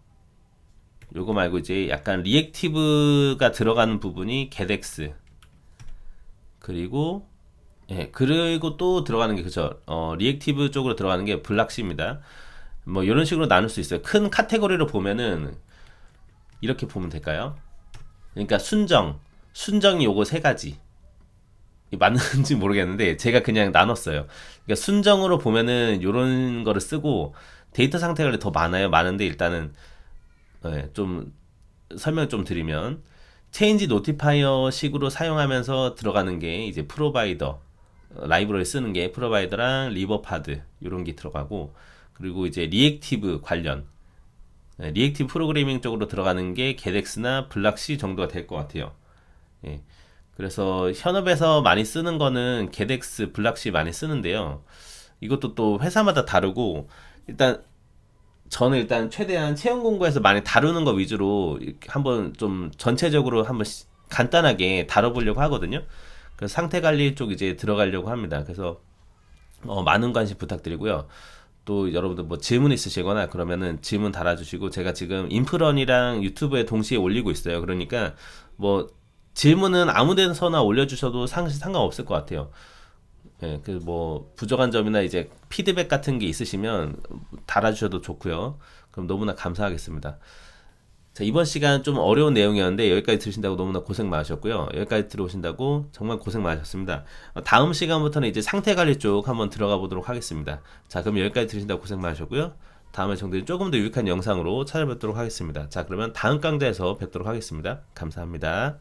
요거 말고 이제 약간 리액티브가 들어가는 부분이 게덱스 그리고 그리고 또 들어가는 게 그죠. 리액티브 쪽으로 들어가는 게 블락시입니다. 뭐 이런 식으로 나눌 수 있어요. 큰 카테고리로 보면은 이렇게 보면 될까요? 그러니까 순정이 요거 세 가지. 맞는지 모르겠는데 제가 그냥 나눴어요. 그러니까 순정으로 보면은 요런 거를 쓰고 데이터 상태 관리 더 많아요. 많은데 일단은 좀 설명 좀 드리면 체인지 노티파이어 식으로 사용하면서 들어가는 게 이제 프로바이더 라이브러리 쓰는 게 프로바이더랑 리버파드 이런 게 들어가고 그리고 이제 리액티브 관련 리액티브 프로그래밍 쪽으로 들어가는 게 게덱스나 블락시 정도가 될 것 같아요. 예. 그래서 현업에서 많이 쓰는 거는 게덱스, 블락시 많이 쓰는데요. 이것도 또 회사마다 다르고 일단 저는 일단 최대한 채용 공고에서 많이 다루는 거 위주로 이렇게 한번 좀 전체적으로 한번 간단하게 다뤄보려고 하거든요. 그래서 상태 관리 쪽 이제 들어가려고 합니다. 그래서 많은 관심 부탁드리고요. 또 여러분들 뭐 질문 있으시거나 그러면은 질문 달아주시고 제가 지금 인프런이랑 유튜브에 동시에 올리고 있어요. 그러니까 뭐 질문은 아무 데서나 올려주셔도 상관없을 것 같아요. 예, 그 뭐 부족한 점이나 이제 피드백 같은 게 있으시면 달아주셔도 좋고요. 그럼 너무나 감사하겠습니다. 자, 이번 시간 좀 어려운 내용이었는데 여기까지 들으신다고 너무나 고생 많으셨고요. 여기까지 들어오신다고 정말 고생 많으셨습니다. 다음 시간부터는 이제 상태 관리 쪽 한번 들어가 보도록 하겠습니다. 자, 그럼 여기까지 들으신다고 고생 많으셨고요. 다음에 정들이 조금 더 유익한 영상으로 찾아뵙도록 하겠습니다. 자, 그러면 다음 강좌에서 뵙도록 하겠습니다. 감사합니다.